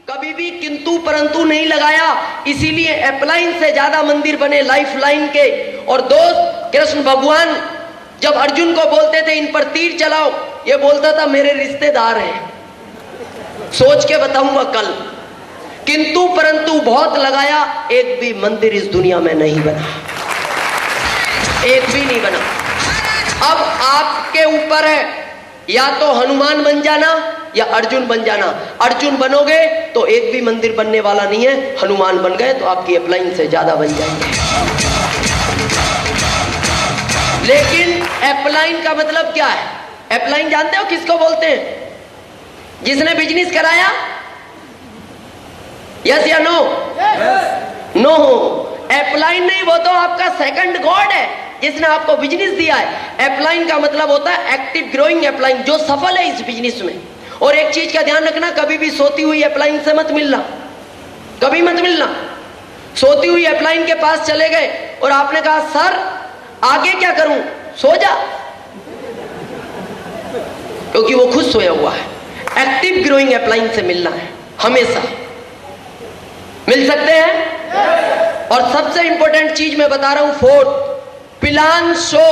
कभी भी किंतु परंतु नहीं लगाया, इसीलिए अपलाइन से ज्यादा मंदिर बने लाइफ लाइन के। और दोस्त, कृष्ण भगवान जब अर्जुन को बोलते थे इन पर तीर चलाओ, ये बोलता था मेरे रिश्तेदार हैं, सोच के बताऊंगा कल। किंतु परंतु बहुत लगाया, एक भी मंदिर इस दुनिया में नहीं बना, एक भी नहीं बना। अब आपके ऊपर है, या तो हनुमान बन जाना या अर्जुन बन जाना। अर्जुन बनोगे तो एक भी मंदिर बनने वाला नहीं है, हनुमान बन गए तो आपकी अपलाइन से ज्यादा बन जाएंगे। लेकिन अपलाइन का मतलब क्या है? अपलाइन जानते हो किसको बोलते हैं? जिसने बिजनेस कराया, यस या नो? नो। अपलाइन नहीं, वो तो आपका सेकंड गॉड है जिसने आपको बिजनेस दिया है। अपलाइन का मतलब होता है एक्टिव ग्रोइंग अपलाइन, जो सफल है इस बिजनेस में। और एक चीज का ध्यान रखना, कभी भी सोती हुई अपलाइन से मत मिलना, कभी मत मिलना। सोती हुई अपलाइन के पास चले गए और आपने कहा सर आगे क्या करूं? सो जा, क्योंकि वो खुद सोया हुआ है। एक्टिव ग्रोइंग अपलाइन से मिलना है, हमेशा मिल सकते हैं। और सबसे इंपॉर्टेंट चीज मैं बता रहा हूं, फोर्थ, प्लान शो।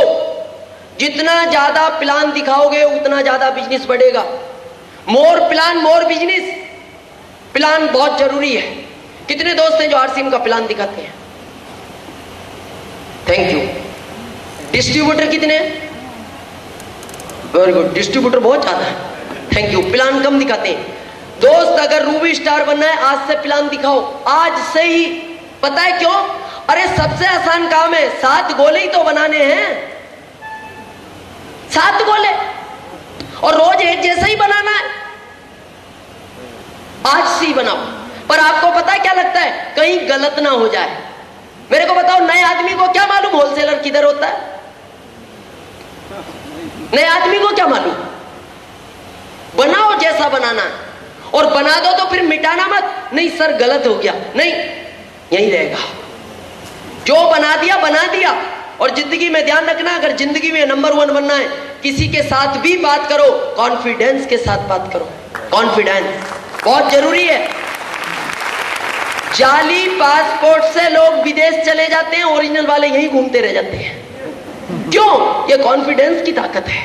जितना ज्यादा प्लान दिखाओगे उतना ज्यादा बिजनेस बढ़ेगा। मोर प्लान मोर बिजनेस। प्लान बहुत जरूरी है। कितने दोस्त हैं जो आरसीएम का प्लान दिखाते हैं? Thank you. डिस्ट्रीब्यूटर कितने हैं? वेरी गुड, डिस्ट्रीब्यूटर बहुत ज्यादा है, थैंक यू। प्लान कम दिखाते हैं। दोस्त, अगर रूबी स्टार बनना है आज से प्लान दिखाओ, आज से ही। पता है क्यों? अरे सबसे आसान काम है, 7 गोले ही तो बनाने हैं, 7 गोले, और रोज एक जैसा ही बनाना है। आज से ही बनाओ। पर आपको पता है क्या लगता है? कहीं गलत ना हो जाए। मेरे को बताओ, नए आदमी को क्या मालूम होलसेलर किधर होता है? नए आदमी को क्या मालूम? बनाओ जैसा बनाना है, और बना दो तो फिर मिटाना मत। नहीं सर गलत हो गया, नहीं, यही रहेगा। जो बना दिया बना दिया। और जिंदगी में ध्यान रखना, अगर जिंदगी में नंबर 1 बनना है, किसी के साथ भी बात करो, कॉन्फिडेंस के साथ बात करो। कॉन्फिडेंस बहुत जरूरी है। जाली पासपोर्ट से लोग विदेश चले जाते हैं, ओरिजिनल वाले यहीं घूमते रह जाते हैं। क्यों? ये कॉन्फिडेंस की ताकत है।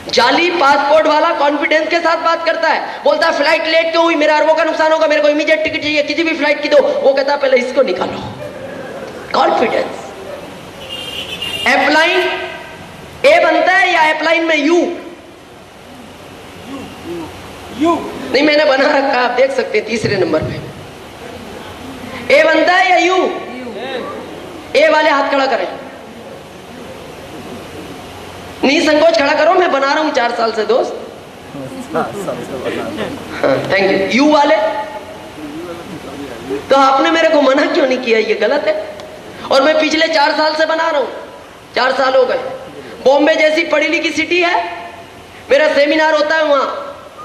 जाली पासपोर्ट वाला कॉन्फिडेंस के साथ बात करता है, बोलता है फ्लाइट लेट क्यों हुई, मेरा अरबों का नुकसान होगा, मेरे को इमीडिएट टिकट चाहिए, किसी भी फ्लाइट की दो। वो कहता है पहले इसको निकालो। कॉन्फिडेंस। अपलाइन ए बनता है या अपलाइन में यू? यू नहीं, मैंने बना रखा, आप देख सकते हैं तीसरे नंबर पे। ए बनता है या यू? ए वाले हाथ खड़ा करें, नहीं संकोच खड़ा करो, मैं बना रहा हूं 4 साल से दोस्त। Thank you. यू वाले तो आपने मेरे को मना क्यों नहीं किया? ये गलत है। और मैं पिछले 4 साल से बना रहा हूं, 4 साल हो गए। बॉम्बे जैसी पढ़ी लिखी सिटी है, मेरा सेमिनार होता है वहां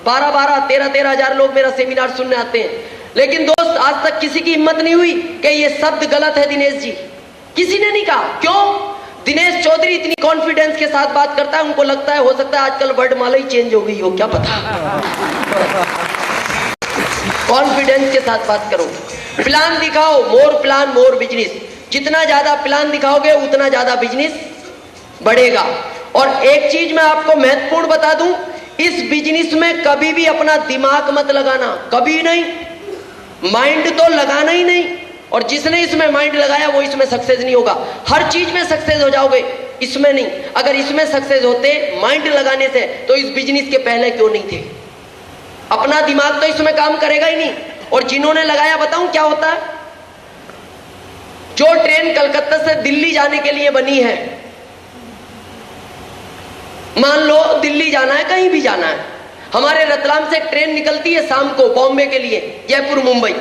12-12, 13-13 हजार लोग मेरा सेमिनार सुनने आते हैं। लेकिन दोस्त, आज तक किसी की हिम्मत नहीं हुई कि ये शब्द गलत है दिनेश जी, किसी ने नहीं कहा। क्यों? दिनेश चौधरी इतनी कॉन्फिडेंस के साथ बात करता है, उनको लगता है हो सकता है आजकल वर्डमाला ही चेंज हो गई हो, क्या पता। कॉन्फिडेंस के साथ बात करो। प्लान दिखाओ, मोर प्लान मोर बिजनेस। जितना ज्यादा प्लान दिखाओगे उतना ज्यादा बिजनेस बढ़ेगा। और एक चीज मैं आपको महत्वपूर्ण बता दूं, इस बिजनेस में कभी भी अपना दिमाग मत लगाना, कभी नहीं। माइंड तो लगाना ही नहीं। और जिसने इसमें माइंड लगाया वो इसमें सक्सेस नहीं होगा। हर चीज में सक्सेस हो जाओगे, इसमें नहीं। अगर इसमें सक्सेस होते माइंड लगाने से, तो इस बिजनेस के पहले क्यों नहीं थे? अपना दिमाग तो इसमें काम करेगा ही नहीं। और जिन्होंने लगाया, बताऊं क्या होता है? जो ट्रेन कलकत्ता से दिल्ली जाने के लिए बनी है, मान लो दिल्ली जाना है, कहीं भी जाना है, हमारे रतलाम से ट्रेन निकलती है शाम को बॉम्बे के लिए, जयपुर मुंबई,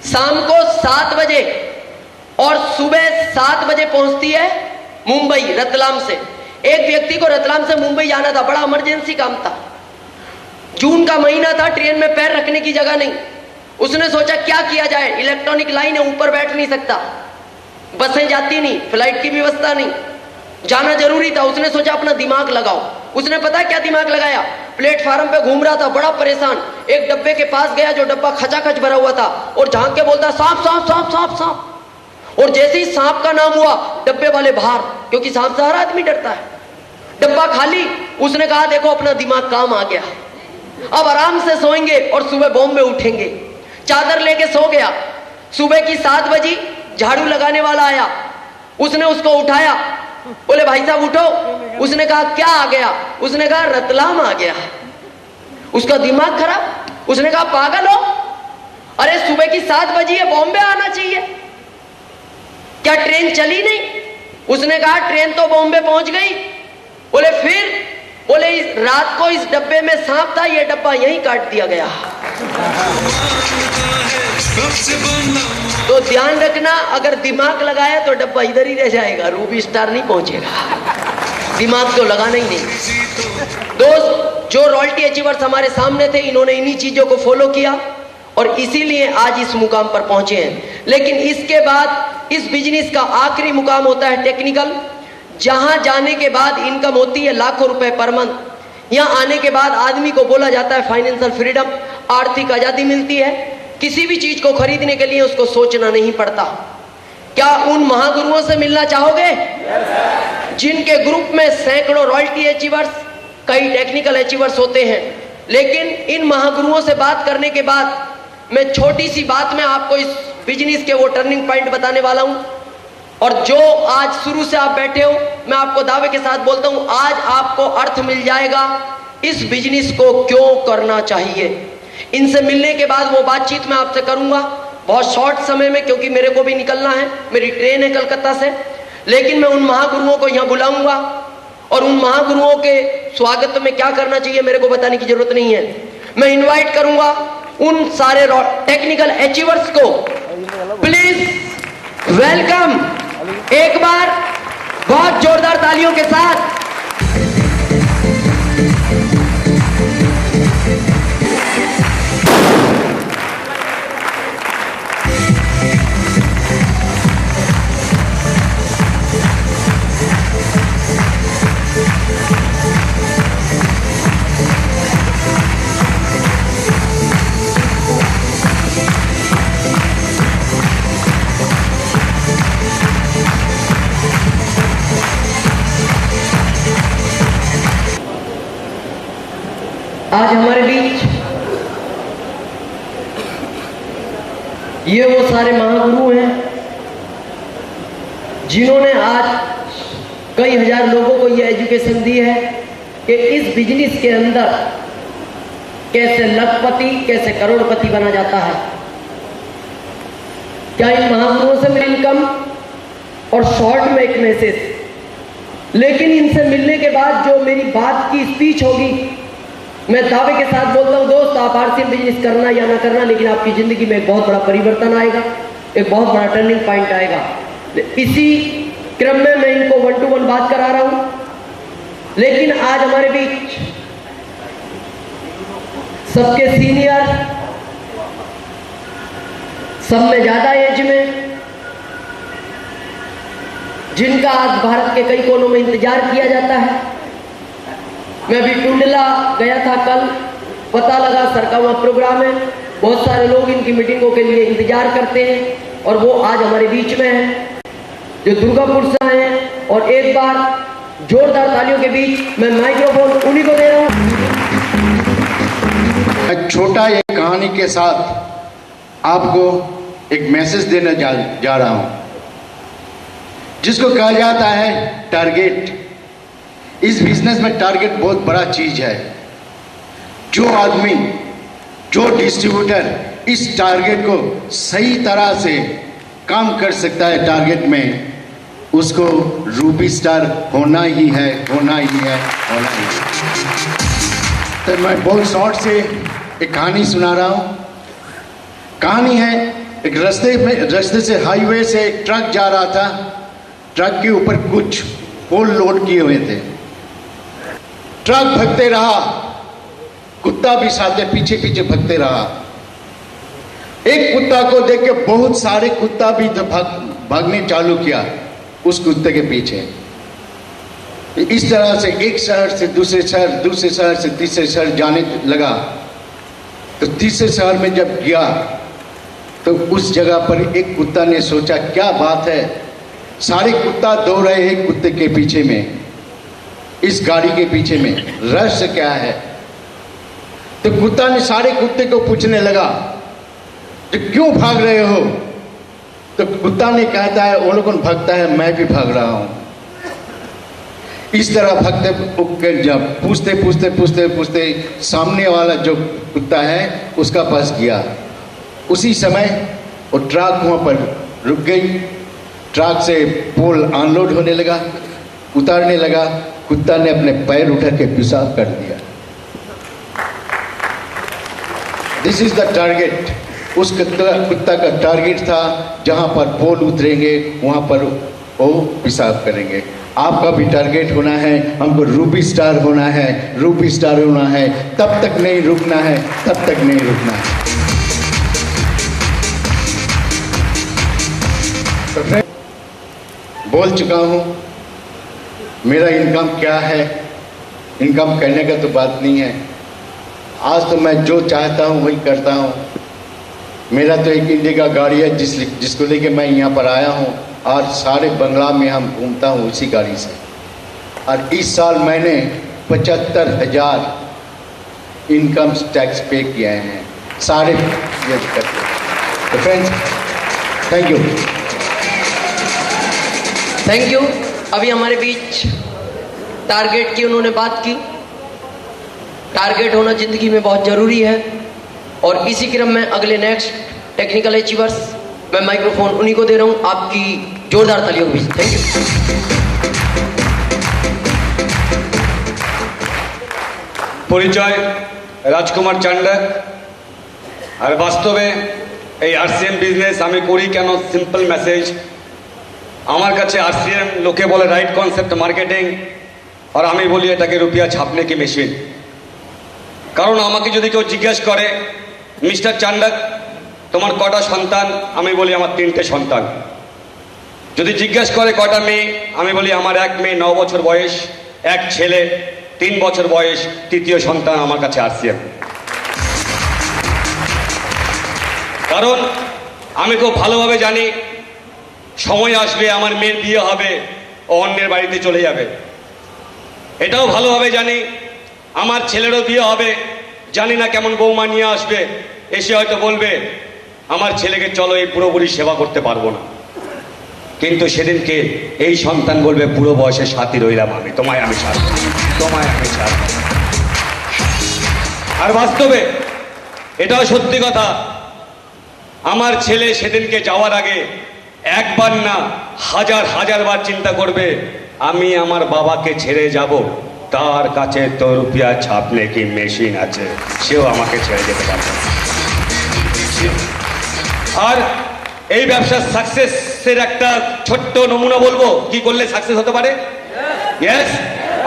शाम को 7 बजे और सुबह 7 बजे पहुंचती है मुंबई रतलाम से। एक व्यक्ति को रतलाम से मुंबई जाना था, बड़ा इमरजेंसी काम था, जून का महीना था, ट्रेन में पैर रखने की जगह नहीं। उसने सोचा क्या किया जाए, इलेक्ट्रॉनिक लाइन है, ऊपर बैठ नहीं सकता, बसें जाती नहीं, फ्लाइट की व्यवस्था नहीं, जाना जरूरी था। उसने सोचा अपना दिमाग लगाओ। उसने पता क्या दिमाग लगाया? प्लेटफार्म पे घूम रहा था, बड़ा परेशान, एक डब्बे के पास गया जो डब्बा खचाखच भरा हुआ था और झांक के बोलता सांप सांप सांप सांप सांप। और जैसे ही सांप का नाम हुआ डब्बे वाले बाहर, क्योंकि सांप से हर आदमी डरता है। डब्बा खाली। उसने कहा देखो अपना दिमाग काम आ गया, अब आराम से सोएंगे और सुबह बॉम्ब में उठेंगे। चादर लेके सो गया। सुबह की 7 बजी झाड़ू लगाने वाला आया, उसने उसको उठाया, बोले भाई साहब उठो। उसने कहा क्या आ गया? उसने कहा रतलाम आ गया। उसका दिमाग खराब। उसने कहा पागल हो, अरे सुबह की 7 बजी है, बॉम्बे आना चाहिए, क्या ट्रेन चली नहीं? उसने कहा ट्रेन तो बॉम्बे पहुंच गई। बोले फिर? बोले इस रात को इस डब्बे में सांप था, ये डब्बा यहीं काट दिया गया। तो ध्यान रखना, अगर दिमाग लगाया तो डब्बा इधर ही रह जाएगा, रूबी स्टार नहीं पहुंचेगा। दिमाग तो लगाना ही नहीं। दोस्त, जो रॉयल्टी अचीवर्स हमारे सामने थे, इन्होंने इन्हीं चीजों को फॉलो किया और इसीलिए आज इस मुकाम पर पहुंचे हैं। लेकिन इसके बाद इस बिजनेस का आखिरी मुकाम होता है टेक्निकल, जहां जाने के बाद इनकम होती है लाखों रुपए पर मंथ। यहां आने के बाद आदमी को बोला जाता है फाइनेंशियल फ्रीडम, आर्थिक आजादी मिलती है। किसी भी चीज को खरीदने के लिए उसको सोचना नहीं पड़ता। क्या उन महागुरुओं से मिलना चाहोगे जिनके ग्रुप में सैकड़ों रॉयल्टी अचीवर्स, कई टेक्निकल अचीवर्स होते हैं? लेकिन इन महागुरुओं से बात करने के बाद मैं छोटी सी बात में आपको इस बिजनेस के वो टर्निंग पॉइंट बताने वाला हूं। और जो आज शुरू से आप बैठे हो, मैं आपको दावे के साथ बोलता हूं, आज आपको अर्थ मिल जाएगा इस बिजनेस को क्यों करना चाहिए। इनसे मिलने के बाद वो बातचीत मैं आपसे करूंगा बहुत शॉर्ट समय में, क्योंकि मेरे को भी निकलना है, मेरी ट्रेन है कलकत्ता से। लेकिन मैं उन महागुरुओं को यहां बुलाऊंगा और उन महागुरुओं के स्वागत में क्या करना चाहिए मेरे को बताने की जरूरत नहीं है। मैं इनवाइट करूंगा उन सारे टेक्निकल अचीवर्स को, प्लीज वेलकम, एक बार बहुत जोरदार तालियों के साथ। आज हमारे बीच ये वो सारे महागुरु हैं जिन्होंने आज कई हजार लोगों को ये एजुकेशन दी है कि इस बिजनेस के अंदर कैसे लखपति, कैसे करोड़पति बना जाता है। क्या इन महागुरुओं से मिली इनकम? और शॉर्ट में एक मैसेज, लेकिन इनसे मिलने के बाद जो मेरी बात की स्पीच होगी, मैं दावे के साथ बोलता हूं दोस्त, आप आरसीएम बिजनेस करना या ना करना, लेकिन आपकी जिंदगी में एक बहुत बड़ा परिवर्तन आएगा, एक बहुत बड़ा टर्निंग पॉइंट आएगा। इसी क्रम में मैं इनको 1 to 1 बात करा रहा हूं। लेकिन आज हमारे बीच सबके सीनियर, सब में ज्यादा एज में, जिनका आज भारत के कई कोनों में इंतजार किया जाता है। मैं अभी टुंडला गया था कल, पता लगा सर का वहाँ प्रोग्राम है, बहुत सारे लोग इनकी मीटिंगों के लिए इंतजार करते हैं और वो आज हमारे बीच में हैं, जो दुर्गापुर से आए हैं। और एक बार जोरदार तालियों के बीच मैं माइक्रोफोन उन्हीं को दे रहा हूँ। मैं छोटा एक कहानी के साथ आपको एक मैसेज देने जा रहा हूँ, जिसको कहा जाता है टारगेट। इस बिजनेस में टारगेट बहुत बड़ा चीज है। जो आदमी, जो डिस्ट्रीब्यूटर इस टारगेट को सही तरह से काम कर सकता है टारगेट में, उसको रूबी स्टार होना ही है, होना ही है, होना ही है। तो मैं बहुत शॉर्ट से एक कहानी सुना रहा हूँ। कहानी है, एक रास्ते से हाईवे से एक ट्रक जा रहा था। ट्रक के ऊपर कुछ फूल लोड किए हुए थे। ट्रक भगते रहा, कुत्ता भी साथ में पीछे पीछे भगते रहा। एक कुत्ता को देख के बहुत सारे कुत्ता भी भागने चालू किया उस कुत्ते के पीछे। इस तरह से एक शहर से दूसरे शहर, दूसरे शहर से तीसरे शहर जाने लगा। तो तीसरे शहर में जब गया तो उस जगह पर एक कुत्ता ने सोचा क्या बात है, सारे कुत्ता दौड़ रहे एक कुत्ते के पीछे में, इस गाड़ी के पीछे में, रहस्य क्या है। तो कुत्ता ने सारे कुत्ते को पूछने लगा तो क्यों भाग रहे हो। तो कुत्ता ने कहता है वो लोगों भागता है, मैं भी भाग रहा हूं। इस तरह भागते जब पूछते पूछते पूछते पूछते सामने वाला जो कुत्ता है उसका पास गया। उसी समय वो ट्रक वहां पर रुक गई, ट्रक से पोल अनलोड होने लगा, उतारने लगा। कुत्ता ने अपने पैर उठा के पेशाब कर दिया। This is the target. उस कुत्ता का टारगेट था जहां पर पोल उतरेंगे वहां पर वो पेशाब करेंगे। आपका भी टारगेट होना है, हमको रूबी स्टार होना है, रूबी स्टार होना है, तब तक नहीं रुकना है, तब तक नहीं रुकना है। तो मैं बोल चुका हूं मेरा इनकम क्या है, इनकम करने का तो बात नहीं है। आज तो मैं जो चाहता हूं वही करता हूं। मेरा तो एक इंडिका गाड़ी है जिसको लेके मैं यहाँ पर आया हूँ और सारे बंगला में हम घूमता हूँ उसी गाड़ी से। और इस साल मैंने 75,000 इनकम टैक्स पे किए हैं सारे ये करके। तो friends thank you. Thank you. अभी हमारे बीच टारगेट की उन्होंने बात की। टारगेट होना जिंदगी में बहुत जरूरी है और इसी क्रम में अगले नेक्स्ट टेक्निकल अचीवर्स मैं माइक्रोफोन उन्हीं को दे रहा हूं। आपकी जोरदार तालियों के बीच थैंक यू। পরিচয় রাজকুমার চান্ডা। আর বাস্তবে এই আরসিএম বিজনেস আমি করি কেন, সিম্পল মেসেজ। আমার কাছে আরসিএম লোকে বলে রাইট কনসেপ্ট মার্কেটিং, আর আমি বলি এটাকে রুপিয়া ছাপনে কি মেশিন। কারণ আমাকে যদি কেউ জিজ্ঞেস করে মিস্টার চান্ডাক তোমার কটা সন্তান, আমি বলি আমার 3টে সন্তান। যদি জিজ্ঞেস করে কটা মেয়ে, আমি বলি আমার এক মেয়ে 9 বছর বয়স, এক ছেলে 3 বছর বয়স, তৃতীয় সন্তান আমার কাছে আরসিএম। কারণ আমি খুব ভালোভাবে জানি সময় আসবে আমার মেয়ের বিয়ে হবে, ও অন্যের বাড়িতে চলে যাবে। এটাও ভালোভাবে জানি আমার ছেলেরও বিয়ে হবে, জানি না কেমন বৌমা নিয়ে আসবে, এসে হয়তো বলবে আমার ছেলেকে চলো এই পুরো বুড়ি সেবা করতে পারবো না। কিন্তু সেদিনকে এই সন্তান বলবে পুরো বয়সে সাথী রইলাম আমি, তোমায় আমি ছাড়ব, তোমায় আমি ছাড়ব। আর বাস্তবে এটাও সত্যি কথা, আমার ছেলে সেদিনকে যাওয়ার আগে একবার না হাজার হাজার বার চিন্তা করবে আমি আমার বাবাকে ছেড়ে যাব, তার কাছে তো রুপিয়া ছাপনে কি মেশিন আছে, সেও আমাকে ছেড়ে যেতে পারবে। আর এই ব্যবসার সাকসেসের একটা ছোট্ট নমুনা বলবো কি করলে সাকসেস হতে পারে। यस,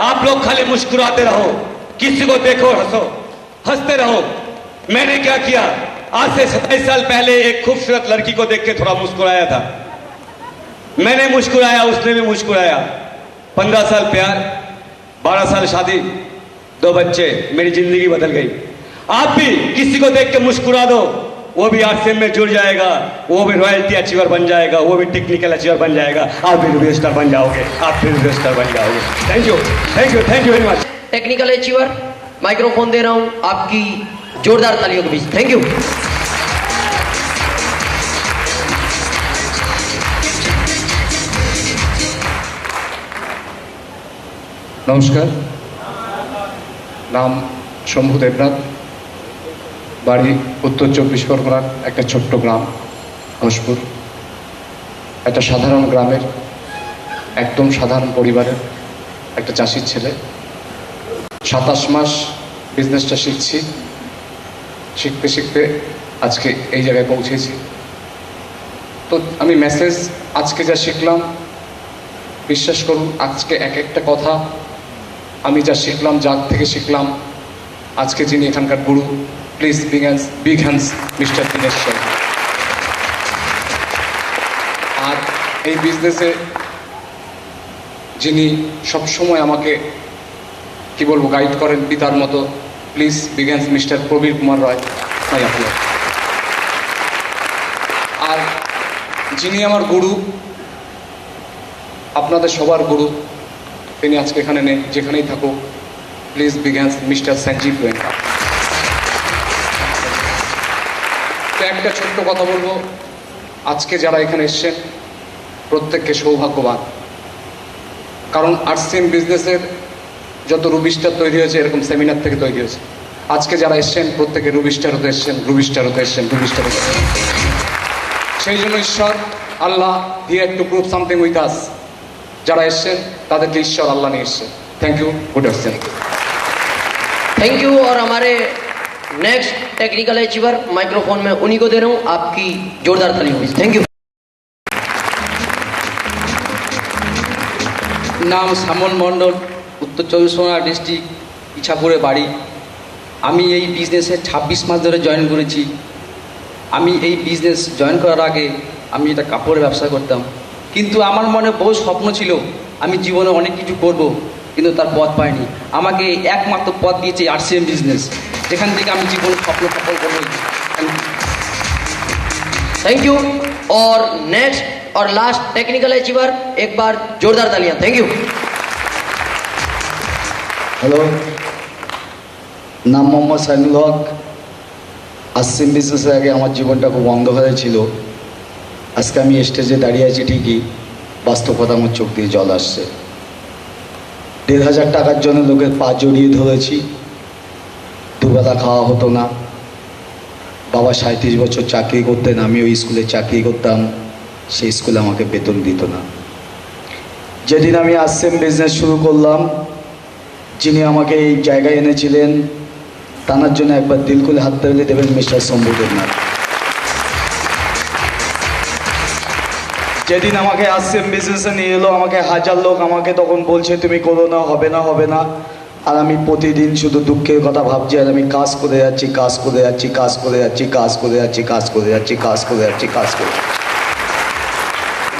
आप लोग खाली मुस्कुराते रहो, किसी को देखो हंसो, हंसते रहो। मैंने क्या किया, आज से 27 साल पहले एक खूबसूरत लड़की को देख के थोड़ा मुस्कुराया था। मैंने मुस्कुराया, उसने भी मुस्कुराया। 15 साल प्यार, 12 साल शादी, 2 बच्चे, मेरी जिंदगी बदल गई। आप भी किसी को देख के मुस्कुरा दो, वो भी आरसीएम में जुड़ जाएगा, वो भी रॉयल्टी अचीवर बन जाएगा, वो भी टेक्निकल अचीवर बन जाएगा, आप भी रूबी स्टार बन जाओगे, आप भी रूबी स्टार बन जाओगे। Thank you, thank you, thank you very much. Technical achiever microphone दे रहा हूं आपकी जोरदार तालियों के बीच थैंक यू। নমস্কার, নাম শম্ভু দেবনাথ, বাড়ি উত্তর 24 পরগনার একটা ছোট্ট গ্রাম ঘোষপুর। একটা সাধারণ গ্রামের একদম সাধারণ পরিবারের একটা চাষির ছেলে। 27 মাস বিজনেসটা শিখছি, শিখতে শিখতে আজকে এই জায়গায় পৌঁছেছি। তো আমি মেসেজ আজকে যা শিখলাম, বিশ্বাস করুন আজকে এক একটা কথা আমি যা শিখলাম, যার থেকে শিখলাম, আজকে যিনি এখানকার গুরু, please big hands mister Dinesh Sharma. আর এই বিজনেসে যিনি সবসময় আমাকে কি বলবো গাইড করেন পিতার মতো, please big hands mister Prabir Kumar Roy. My applause. আর যিনি আমার গুরু, আপনাদের সবার গুরু, তিনি আজকে এখানে নেই, যেখানেই থাকুক, প্লিজ বিজ্ঞান মিস্টার সঞ্জীব গোয়েঙ্কা। তো একটা ছোট্ট কথা বলবো, আজকে যারা এখানে এসছেন প্রত্যেককে সৌভাগ্যবান, কারণ আরসিএম বিজনেসের যত রুবিস্টার তৈরি হয়েছে এরকম সেমিনার থেকে তৈরি হয়েছে। আজকে যারা এসছেন প্রত্যেকে রুবিস্টার হতে এসছেন, রুবিস্টার হতে এসছেন, রুবিস্টার হতে এসছেন। সেই জন্য ঈশ্বর Allah here to prove something with us. যারা এসছেন তাদেরকে ঈশ্বর আল্লাহ নিয়ে এসছেন। Thank you, good afternoon. Thank you. और हमारे नेक्स्ट टेक्निकल अचीवर माइक्रोफोन में उन्हीं को दे रहा हूं, आपकी जोरदार ताली होगी। Thank you. নাম শ্যামল মণ্ডল, উত্তর চব্বিশ পরগনা ডিস্ট্রিক্ট, ইছাপুরে বাড়ি। আমি এই বিজনেসে 26 মাস ধরে জয়েন করেছি। আমি এই বিজনেস জয়েন করার আগে আমি একটা কাপড়ের ব্যবসা করতাম, কিন্তু আমার মনে বহু স্বপ্ন ছিল আমি জীবনে অনেক কিছু করব, কিন্তু তার পথ পাইনি। আমাকে একমাত্র পথ দিয়েছে আরসিএম বিজনেস, যেখান থেকে আমি জীবনে স্বপ্ন সফল করবো। Thank you. और नेक्स्ट और लास्ट टेक्निकल अचीवर, एक बार जोरदार तालियां। Thank you. হ্যালো, নাম মোহাম্মদ সাইনুল হক। আরসিএম বিজনেসের আগে আমার জীবনটা খুব অন্ধকারে ছিল। আজকে আমি স্টেজে দাঁড়িয়ে আছি ঠিকই, বাস্তবতা আমার চোখ দিয়ে জল আসছে। 1,500 টাকার জন্য লোকের পা জড়িয়ে ধরেছি, দুবেলা খাওয়া হতো না। বাবা 37 বছর চাকরি করতেন, আমি ওই স্কুলে চাকরি করতাম, সেই স্কুলে আমাকে বেতন দিত না। যেদিন আমি আরসিএম বিজনেস শুরু করলাম, যিনি আমাকে এই জায়গায় এনেছিলেন তার জন্য একবার দিল খুলে হাত তালি দেবেন মিস্টার শম্ভু দেবনাথ। যেদিন আমাকে আরসিএম বিজনেসে নিয়ে এলো, আমাকে হাজার লোক আমাকে তখন বলছে তুমি করো না, হবে না, হবে না। আর আমি প্রতিদিন শুধু দুঃখের কথা ভাবছি, আর আমি কাজ করে যাচ্ছি, কাজ করে যাচ্ছি, কাজ করে যাচ্ছি, কাজ করে যাচ্ছি, কাজ করে যাচ্ছি, কাজ করে যাচ্ছি, কাজ করে যাচ্ছি।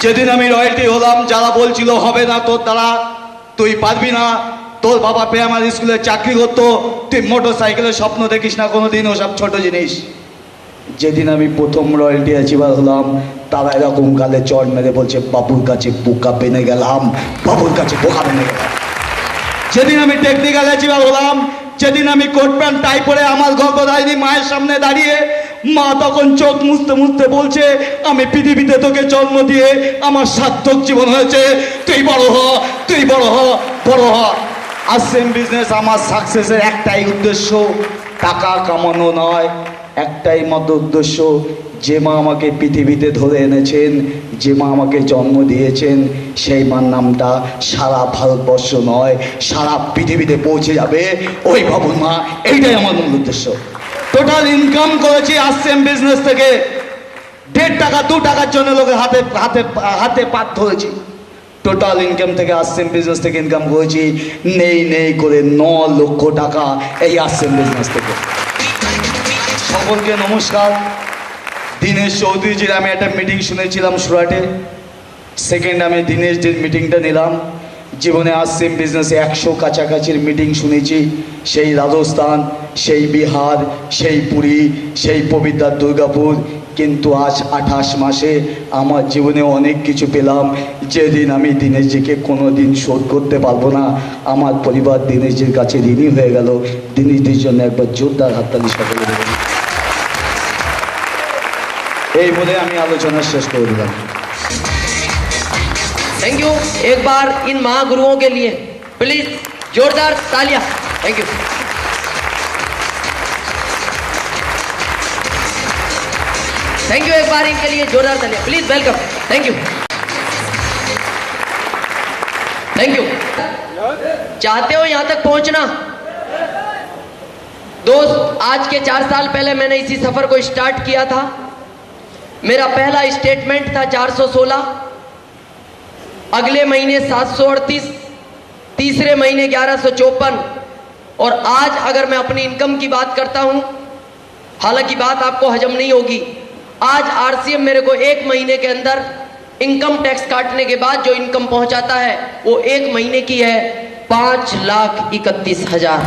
যেদিন আমি রয়্যালটি হলাম, যারা বলছিল হবে না তোর দ্বারা, তুই পারবি না, তোর বাবা প্রাইমারি স্কুলে চাকরি করতো, তুই মোটর সাইকেলের স্বপ্ন দেখিস না কোনোদিন, ওসব ছোট জিনিস। যেদিন আমি প্রথম রয়্যালটি অ্যাচিভার হলাম, তারা এরকম গালে চড় মেরে বলছে বাবুর কাছে বোকা পেনে গেলাম, বাবুর কাছে বোকা পেনে গেলাম। যেদিন আমি টেকনিক্যাল অ্যাচিভার হলাম, যেদিন আমি কোট প্যান্ট টাই পরে আমার গর্ভধারিণী মায়ের সামনে দাঁড়িয়ে, মা তখন চোখ মুছতে মুছতে বলছে আমি পৃথিবীতে তোকে জন্ম দিয়ে আমার সার্থক জীবন হয়েছে, তুই বড় হ, তুই বড় হ, বড় হ। আরসিএম বিজনেস আমার সাকসেসের একটাই উদ্দেশ্য, টাকা কামানো নয়, একটাই মাত্র উদ্দেশ্য, যে মা আমাকে পৃথিবীতে ধরে এনেছেন, যে মা আমাকে জন্ম দিয়েছেন, সেই মার নামটা সারা ভারতবর্ষ নয় সারা পৃথিবীতে পৌঁছে যাবে, ওই বাবুর মা। এইটাই আমার মূল উদ্দেশ্য। টোটাল ইনকাম করেছি আরসিএম বিজনেস থেকে 1.5 টাকা 2 টাকার জন্য লোকের হাতে হাতে হাতে পাত ধরেছি। টোটাল ইনকাম থেকে আরসিএম বিজনেস থেকে ইনকাম করেছি নেই নেই করে 9 লক্ষ টাকা এই আরসিএম বিজনেস থেকে। সকলকে নমস্কার। দীনেশ চৌধুরীজির আমি একটা মিটিং শুনেছিলাম সুরাটে, সেকেন্ড আমি দীনেশজির মিটিংটা নিলাম। জীবনে আরসিএম বিজনেসে 100 কাছাকাছির মিটিং শুনেছি, সেই রাজস্থান, সেই বিহার, সেই পুরী, সেই পবিত্র দুর্গাপুর। কিন্তু আজ 28 মাসে আমার জীবনে অনেক কিছু পেলাম, যেদিন আমি দীনেশজিকে কোনো দিন শোধ করতে পারবো না। আমার পরিবার দীনেশজির কাছে ঋণী হয়ে গেল। দীনেশজির জন্য একবার জোরদার হাততালি সকলে দেবেন। এই বলে আমি আলোচনা শেষ করে দিলাম। Thank you. एक बार इन महागुरुओं के लिए प्लीज जोरदार तालियां। Thank you. Thank you. एक बार इनके लिए जोरदार तालियां please. Welcome. Thank you. Thank you. चाहते हो यहां तक पहुंचना? दोस्त, आज के 4 साल पहले मैंने इसी सफर को स्टार्ट किया था। मेरा पहला स्टेटमेंट था 416, अगले महीने 738, तीसरे महीने 1154, और आज अगर मैं अपनी इनकम की बात करता हूं, हालांकि बात आपको हजम नहीं होगी, आज आरसीएम मेरे को 1 महीने के अंदर इनकम टैक्स काटने के बाद जो इनकम पहुंचाता है वो 1 महीने की है 5,31,000।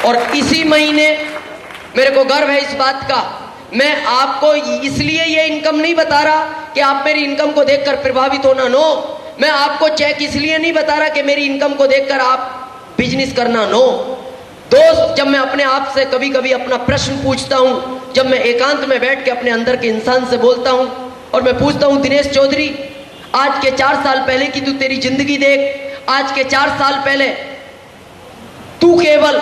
और इसी महीने मेरे को गर्व है इस बात का, मैं आपको इसलिए ये इनकम नहीं बता रहा कि आप मेरी इनकम को देखकर प्रभावित होना, नो। मैं आपको चेक इसलिए नहीं बता रहा कि मेरी इनकम को देखकर आप बिजनेस करना, नो। दोस्त, जब मैं अपने आप से कभी कभी अपना प्रश्न पूछता हूं, जब मैं एकांत में बैठ के अपने अंदर के इंसान से बोलता हूं और मैं पूछता हूं, दिनेश चौधरी, आज के 4 साल पहले की तू तेरी जिंदगी देख। आज के 4 साल पहले तू केवल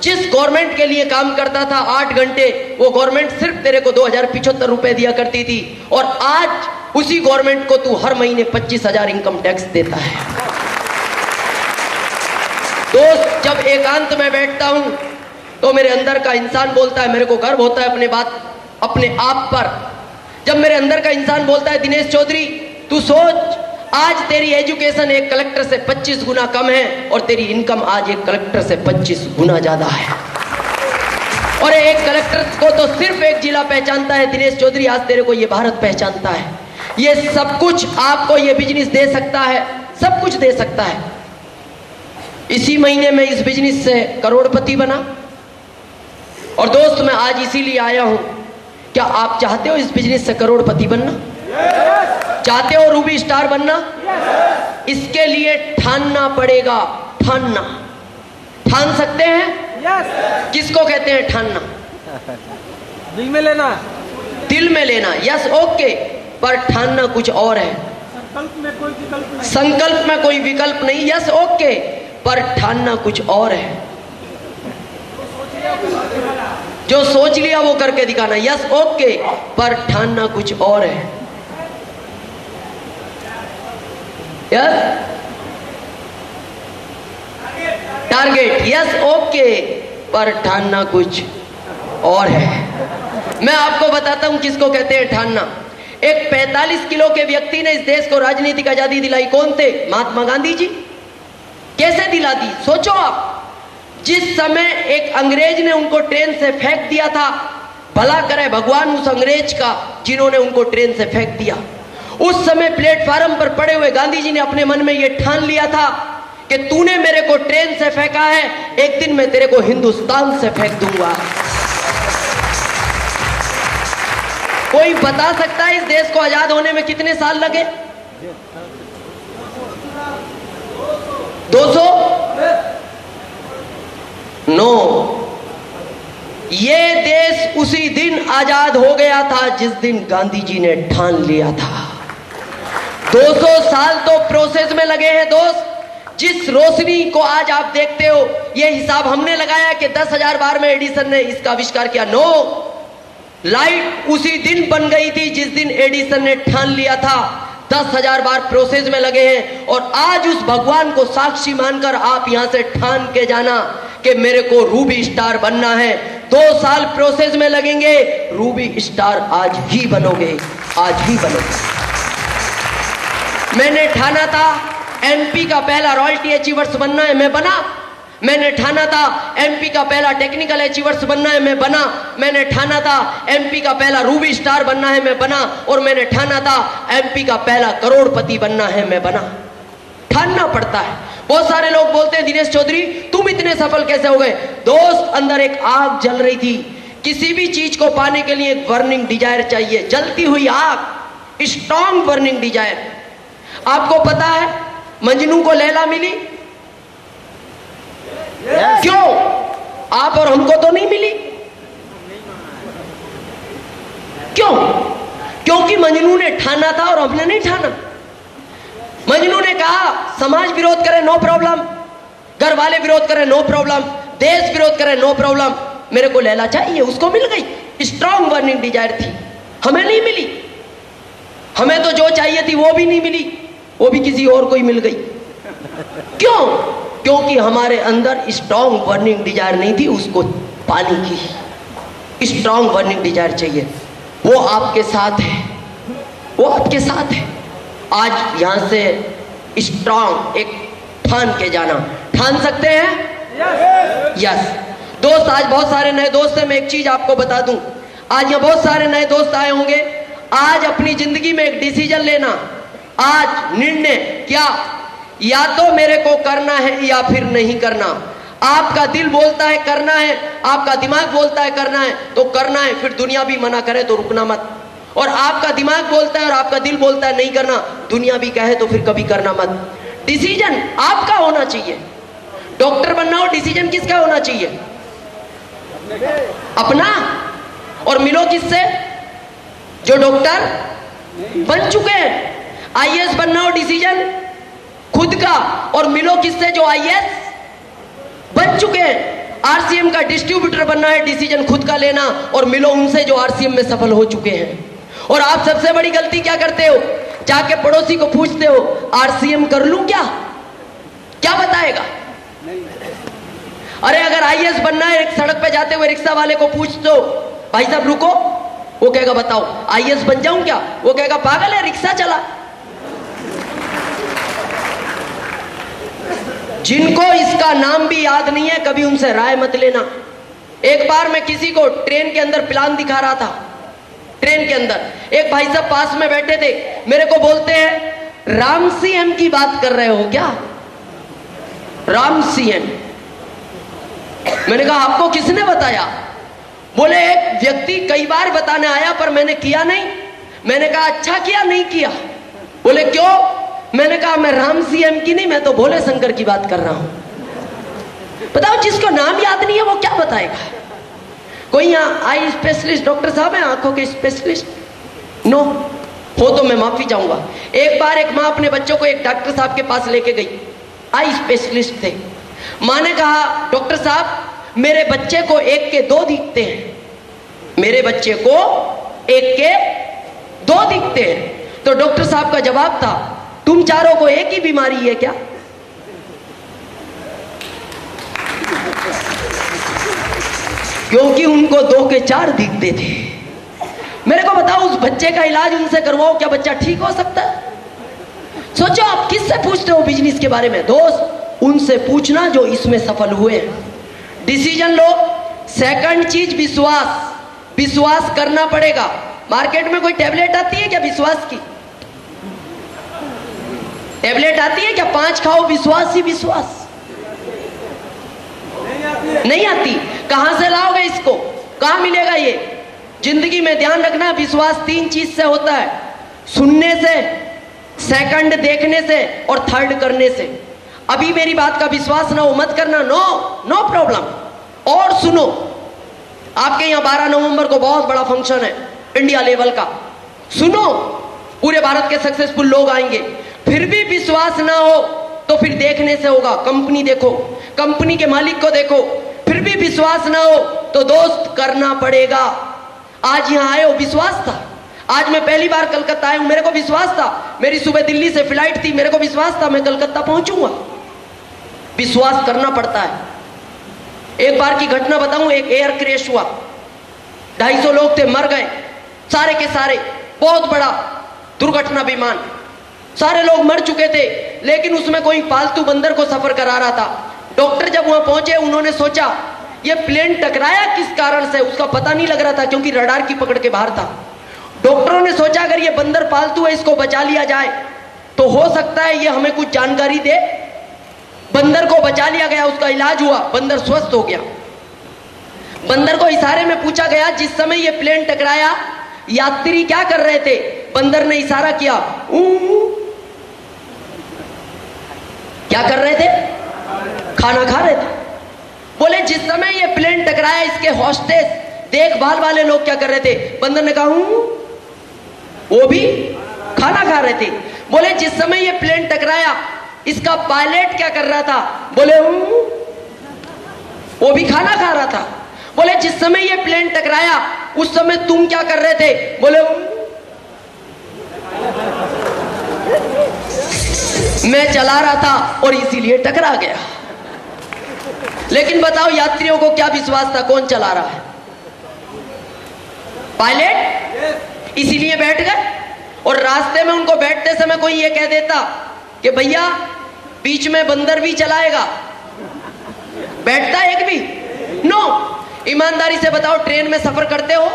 जिस गवर्नमेंट के लिए काम करता था 8 घंटे, वो गवर्नमेंट सिर्फ तेरे को 2075 रुपए दिया करती थी, और आज उसी गवर्नमेंट को तू हर महीने 25,000 इनकम टैक्स देता है। दोस्त, जब एकांत में बैठता हूं तो मेरे अंदर का इंसान बोलता है, मेरे को गर्व होता है अपने आप पर। जब मेरे अंदर का इंसान बोलता है, दिनेश चौधरी तू सोच, आज तेरी एजुकेशन एक कलेक्टर से 25 गुना कम है और तेरी इनकम आज एक कलेक्टर से 25 गुना ज्यादा है। और एक कलेक्टर को तो सिर्फ एक जिला पहचानता है, दिनेश चौधरी आज तेरे को ये भारत पहचानता है। ये सब कुछ आपको ये बिजनेस दे सकता है, सब कुछ दे सकता है। इसी महीने में इस बिजनेस से करोड़पति बना। और दोस्त, मैं आज इसीलिए आया हूं, क्या आप चाहते हो इस बिजनेस से करोड़पति बनना? चाहते हो रूबी स्टार बनना? इसके लिए ठानना पड़ेगा, ठानना। ठान सकते हैं? किसको कहते हैं ठानना? दिल में लेना। दिल में लेना, यस, ओके, पर ठानना कुछ और है। संकल्प में कोई विकल्प नहीं। संकल्प में कोई विकल्प नहीं, यस, ओके, पर ठानना कुछ और है। जो सोच लिया वो करके दिखाना, यस, ओके, पर ठानना कुछ और है। यस, टारगेट, यस, ओके, पर ठानना कुछ और है। मैं आपको बताता हूं किसको कहते हैं ठानना। एक 45 किलो के व्यक्ति ने इस देश को राजनीतिक आजादी दिलाई, कौन थे? महात्मा गांधी जी। कैसे दिला दी? सोचो आप, जिस समय एक अंग्रेज ने उनको ट्रेन से फेंक दिया था, भला करे भगवान उस अंग्रेज का जिन्होंने उनको ट्रेन से फेंक दिया। उस समय प्लेटफार्म पर पड़े हुए गांधी जी ने अपने मन में यह ठान लिया था कि तूने मेरे को ट्रेन से फेंका है, एक दिन मैं तेरे को हिंदुस्तान से फेंक दूंगा। कोई बता सकता है इस देश को आजाद होने में कितने साल लगे? 200? नो, ये देश उसी दिन आजाद हो गया था जिस दिन गांधी जी ने ठान लिया था। 200 साल तो प्रोसेस में लगे हैं दोस्त। जिस रोशनी को आज आप देखते हो, यह हिसाब हमने लगाया कि 10,000 बार में एडिसन ने इसका आविष्कार किया। नो, लाइट उसी दिन बन गई थी जिस दिन एडिसन ने ठान लिया था। 10,000 बार प्रोसेस में लगे हैं, और आज उस भगवान को साक्षी मानकर आप यहां से ठान के जाना कि मेरे को रूबी स्टार बनना है। 2 साल प्रोसेस में लगेंगे, रूबी स्टार आज ही बनोगे, आज ही बनोगे। मैंने ठाना था एमपी का पहला रॉयल्टी अचीवर्स बनना है, मैं बना। मैंने ठाना था एमपी का पहला टेक्निकल अचीवर्स बनना है, मैं बना। मैंने ठाना था एमपी का पहला रूबी स्टार बनना है, मैं बना। और मैंने ठाना था एमपी का पहला करोड़पति बनना है, मैं बना। ठानना पड़ता है। बहुत सारे लोग बोलते हैं, दिनेश चौधरी तुम इतने सफल कैसे हो गए? दोस्त, अंदर एक आग जल रही थी। किसी भी चीज को पाने के लिए एक बर्निंग डिजायर चाहिए, जलती हुई आग, स्ट्रॉन्ग बर्निंग डिजायर। आपको पता है मजनू को लैला मिली, क्यों? आप और हमको तो नहीं मिली। क्यों? क्योंकि मजनू ने ठाना था और हमने नहीं ठाना। मजनू ने कहा समाज विरोध करे नो प्रॉब्लम, घर वाले विरोध करे नो प्रॉब्लम, देश विरोध करे नो प्रॉब्लम, मेरे को लैला चाहिए। उसको मिल गई, स्ट्रॉन्ग बर्निंग डिजायर थी, हमें नहीं मिली। हमें तो जो चाहिए थी वो भी नहीं मिली, वो भी किसी और को ही मिल गई। क्यों? क्योंकि हमारे अंदर स्ट्रॉन्ग बर्निंग डिजायर नहीं थी उसको पाने की। स्ट्रॉन्ग बर्निंग डिजायर चाहिए, वो आपके साथ है, वो आपके साथ है। आज यहां से स्ट्रॉन्ग एक ठान के जाना। ठान सकते हैं? यस। दोस्त, आज बहुत सारे नए दोस्त हैं। मैं एक चीज आपको बता दूं, आज यहाँ बहुत सारे नए दोस्त आए होंगे। आज अपनी जिंदगी में एक डिसीजन लेना, आज निर्णय क्या, या तो मेरे को करना है या फिर नहीं करना। आपका दिल बोलता है करना है, आपका दिमाग बोलता है करना है तो करना है, फिर दुनिया भी मना करे तो रुकना मत। और आपका दिमाग बोलता है और आपका दिल बोलता है नहीं करना, दुनिया भी कहे तो फिर कभी करना मत। डिसीजन आपका होना चाहिए। डॉक्टर बनना हो, डिसीजन किसका होना चाहिए? अपना। और मिलो किससे? जो डॉक्टर बन चुके हैं। आईएएस बनना हो, डिसीजन खुद का, और मिलो किससे? जो आईएएस बन चुके हैं। आरसीएम का डिस्ट्रीब्यूटर बनना है, डिसीजन खुद का लेना, और मिलो उनसे जो आरसीएम में सफल हो चुके हैं। और आप सबसे बड़ी गलती क्या करते हो? जाके पड़ोसी को पूछते हो आरसीएम कर लूं क्या? क्या बताएगा? अरे अगर आईएएस बनना है, एक सड़क पे जाते हुए रिक्शा वाले को पूछ दो भाई साहब रुको, वो कहेगा बताओ आईएएस बन जाऊं क्या? वो कहेगा पागल है, रिक्शा चला। जिनको इसका नाम भी याद नहीं है, कभी उनसे राय मत लेना। एक बार मैं किसी को ट्रेन के अंदर प्लान दिखा रहा था। ट्रेन के अंदर एक भाई साहब पास में बैठे थे, मेरे को बोलते हैं राम सीएम की बात कर रहे हो क्या? राम सीएम। मैंने कहा आपको किसने बताया? बोले एक व्यक्ति कई बार बताने आया पर मैंने किया नहीं। मैंने कहा अच्छा किया नहीं किया? बोले क्यों? मैंने कहा मैं राम सीएम की नहीं, मैं तो भोले शंकर की बात कर रहा हूं। बताओ जिसको नाम याद नहीं है वो क्या बताएगा? कोई यहाँ आई स्पेशलिस्ट डॉक्टर साहब है, आंखों के स्पेशलिस्ट? नो हो तो मैं माफी चाहूंगा। एक बार एक माँ अपने बच्चों को एक डॉक्टर साहब के पास लेके गई, आई स्पेशलिस्ट थे। माँ ने कहा डॉक्टर साहब मेरे बच्चे को एक के दो दिखते हैं, मेरे बच्चे को एक के दो दिखते हैं। तो डॉक्टर साहब का जवाब था तुम चारों को एक ही बीमारी है क्या? क्योंकि उनको दो के चार दिखते थे। मेरे को बताओ उस बच्चे का इलाज उनसे करवाओ, क्या बच्चा ठीक हो सकता है? सोचो आप किससे पूछते हो बिजनेस के बारे में? दोस्त उनसे पूछना जो इसमें सफल हुए हैं। डिसीजन लो। सेकंड चीज विश्वास। विश्वास करना पड़ेगा। मार्केट में कोई टैबलेट आती है क्या विश्वास की? टैबलेट आती है क्या? 5 खाओ विश्वास ही विश्वास? नहीं आती। कहां से लाओगे इसको? कहां मिलेगा ये? जिंदगी में ध्यान रखना विश्वास 3 चीज से होता है, सुनने से, सेकंड देखने से और थर्ड करने से। अभी मेरी बात का विश्वास ना हो मत करना, नो प्रॉब्लम। और सुनो, आपके यहाँ 12 नवंबर को बहुत बड़ा फंक्शन है इंडिया लेवल का। सुनो, पूरे भारत के सक्सेसफुल लोग आएंगे। फिर भी विश्वास ना हो तो फिर देखने से होगा। कंपनी देखो, कंपनी के मालिक को देखो, फिर भी विश्वास ना हो तो दोस्त करना पड़ेगा। आज यहाँ आए हो विश्वास था। आज मैं पहली बार कलकत्ता आया हूं, मेरे को विश्वास था। मेरी सुबह दिल्ली से फ्लाइट थी, मेरे को विश्वास था मैं कलकत्ता पहुंचूंगा। विश्वास करना पड़ता है। एक बार की घटना बताऊं, एक एयर क्रैश हुआ, 250 लोग थे, मर गए सारे के सारे। बहुत बड़ा दुर्घटना विमान, सारे लोग मर चुके थे, लेकिन उसमें कोई पालतू बंदर को सफर करा रहा था। डॉक्टर जब वहां पहुंचे उन्होंने सोचा ये प्लेन टकराया किस कारण से, उसका पता नहीं लग रहा था क्योंकि रडार की पकड़ के बाहर था। डॉक्टरों ने सोचा अगर ये बंदर पालतू है इसको बचा लिया जाए तो हो सकता है ये हमें कुछ जानकारी दे। बंदर को बचा लिया गया, उसका इलाज हुआ, बंदर स्वस्थ हो गया। बंदर को इशारे में पूछा गया जिस समय ये प्लेन टकराया यात्री क्या कर रहे थे? बंदर ने इशारा किया, क्या कर रहे थे? खाना खा रहे थे। बोले जिस समय ये प्लेन टकराया इसके हॉस्टेस देखभाल वाले लोग क्या कर रहे थे? बंदर ने कहा वो भी खाना खा रहे थे। बोले जिस समय ये प्लेन टकराया इसका पायलट क्या कर रहा था? बोले वो भी खाना खा रहा था। बोले जिस समय ये प्लेन टकराया उस समय तुम क्या कर रहे थे? बोले मैं चला रहा था और इसीलिए टकरा गया। लेकिन बताओ यात्रियों को क्या विश्वास था कौन चला रहा है? पायलट। इसीलिए बैठ गए। और रास्ते में उनको बैठते समय कोई ये कह देता कि भैया बीच में बंदर भी चलाएगा, बैठता एक भी? नो। ईमानदारी से बताओ ट्रेन में सफर करते हो,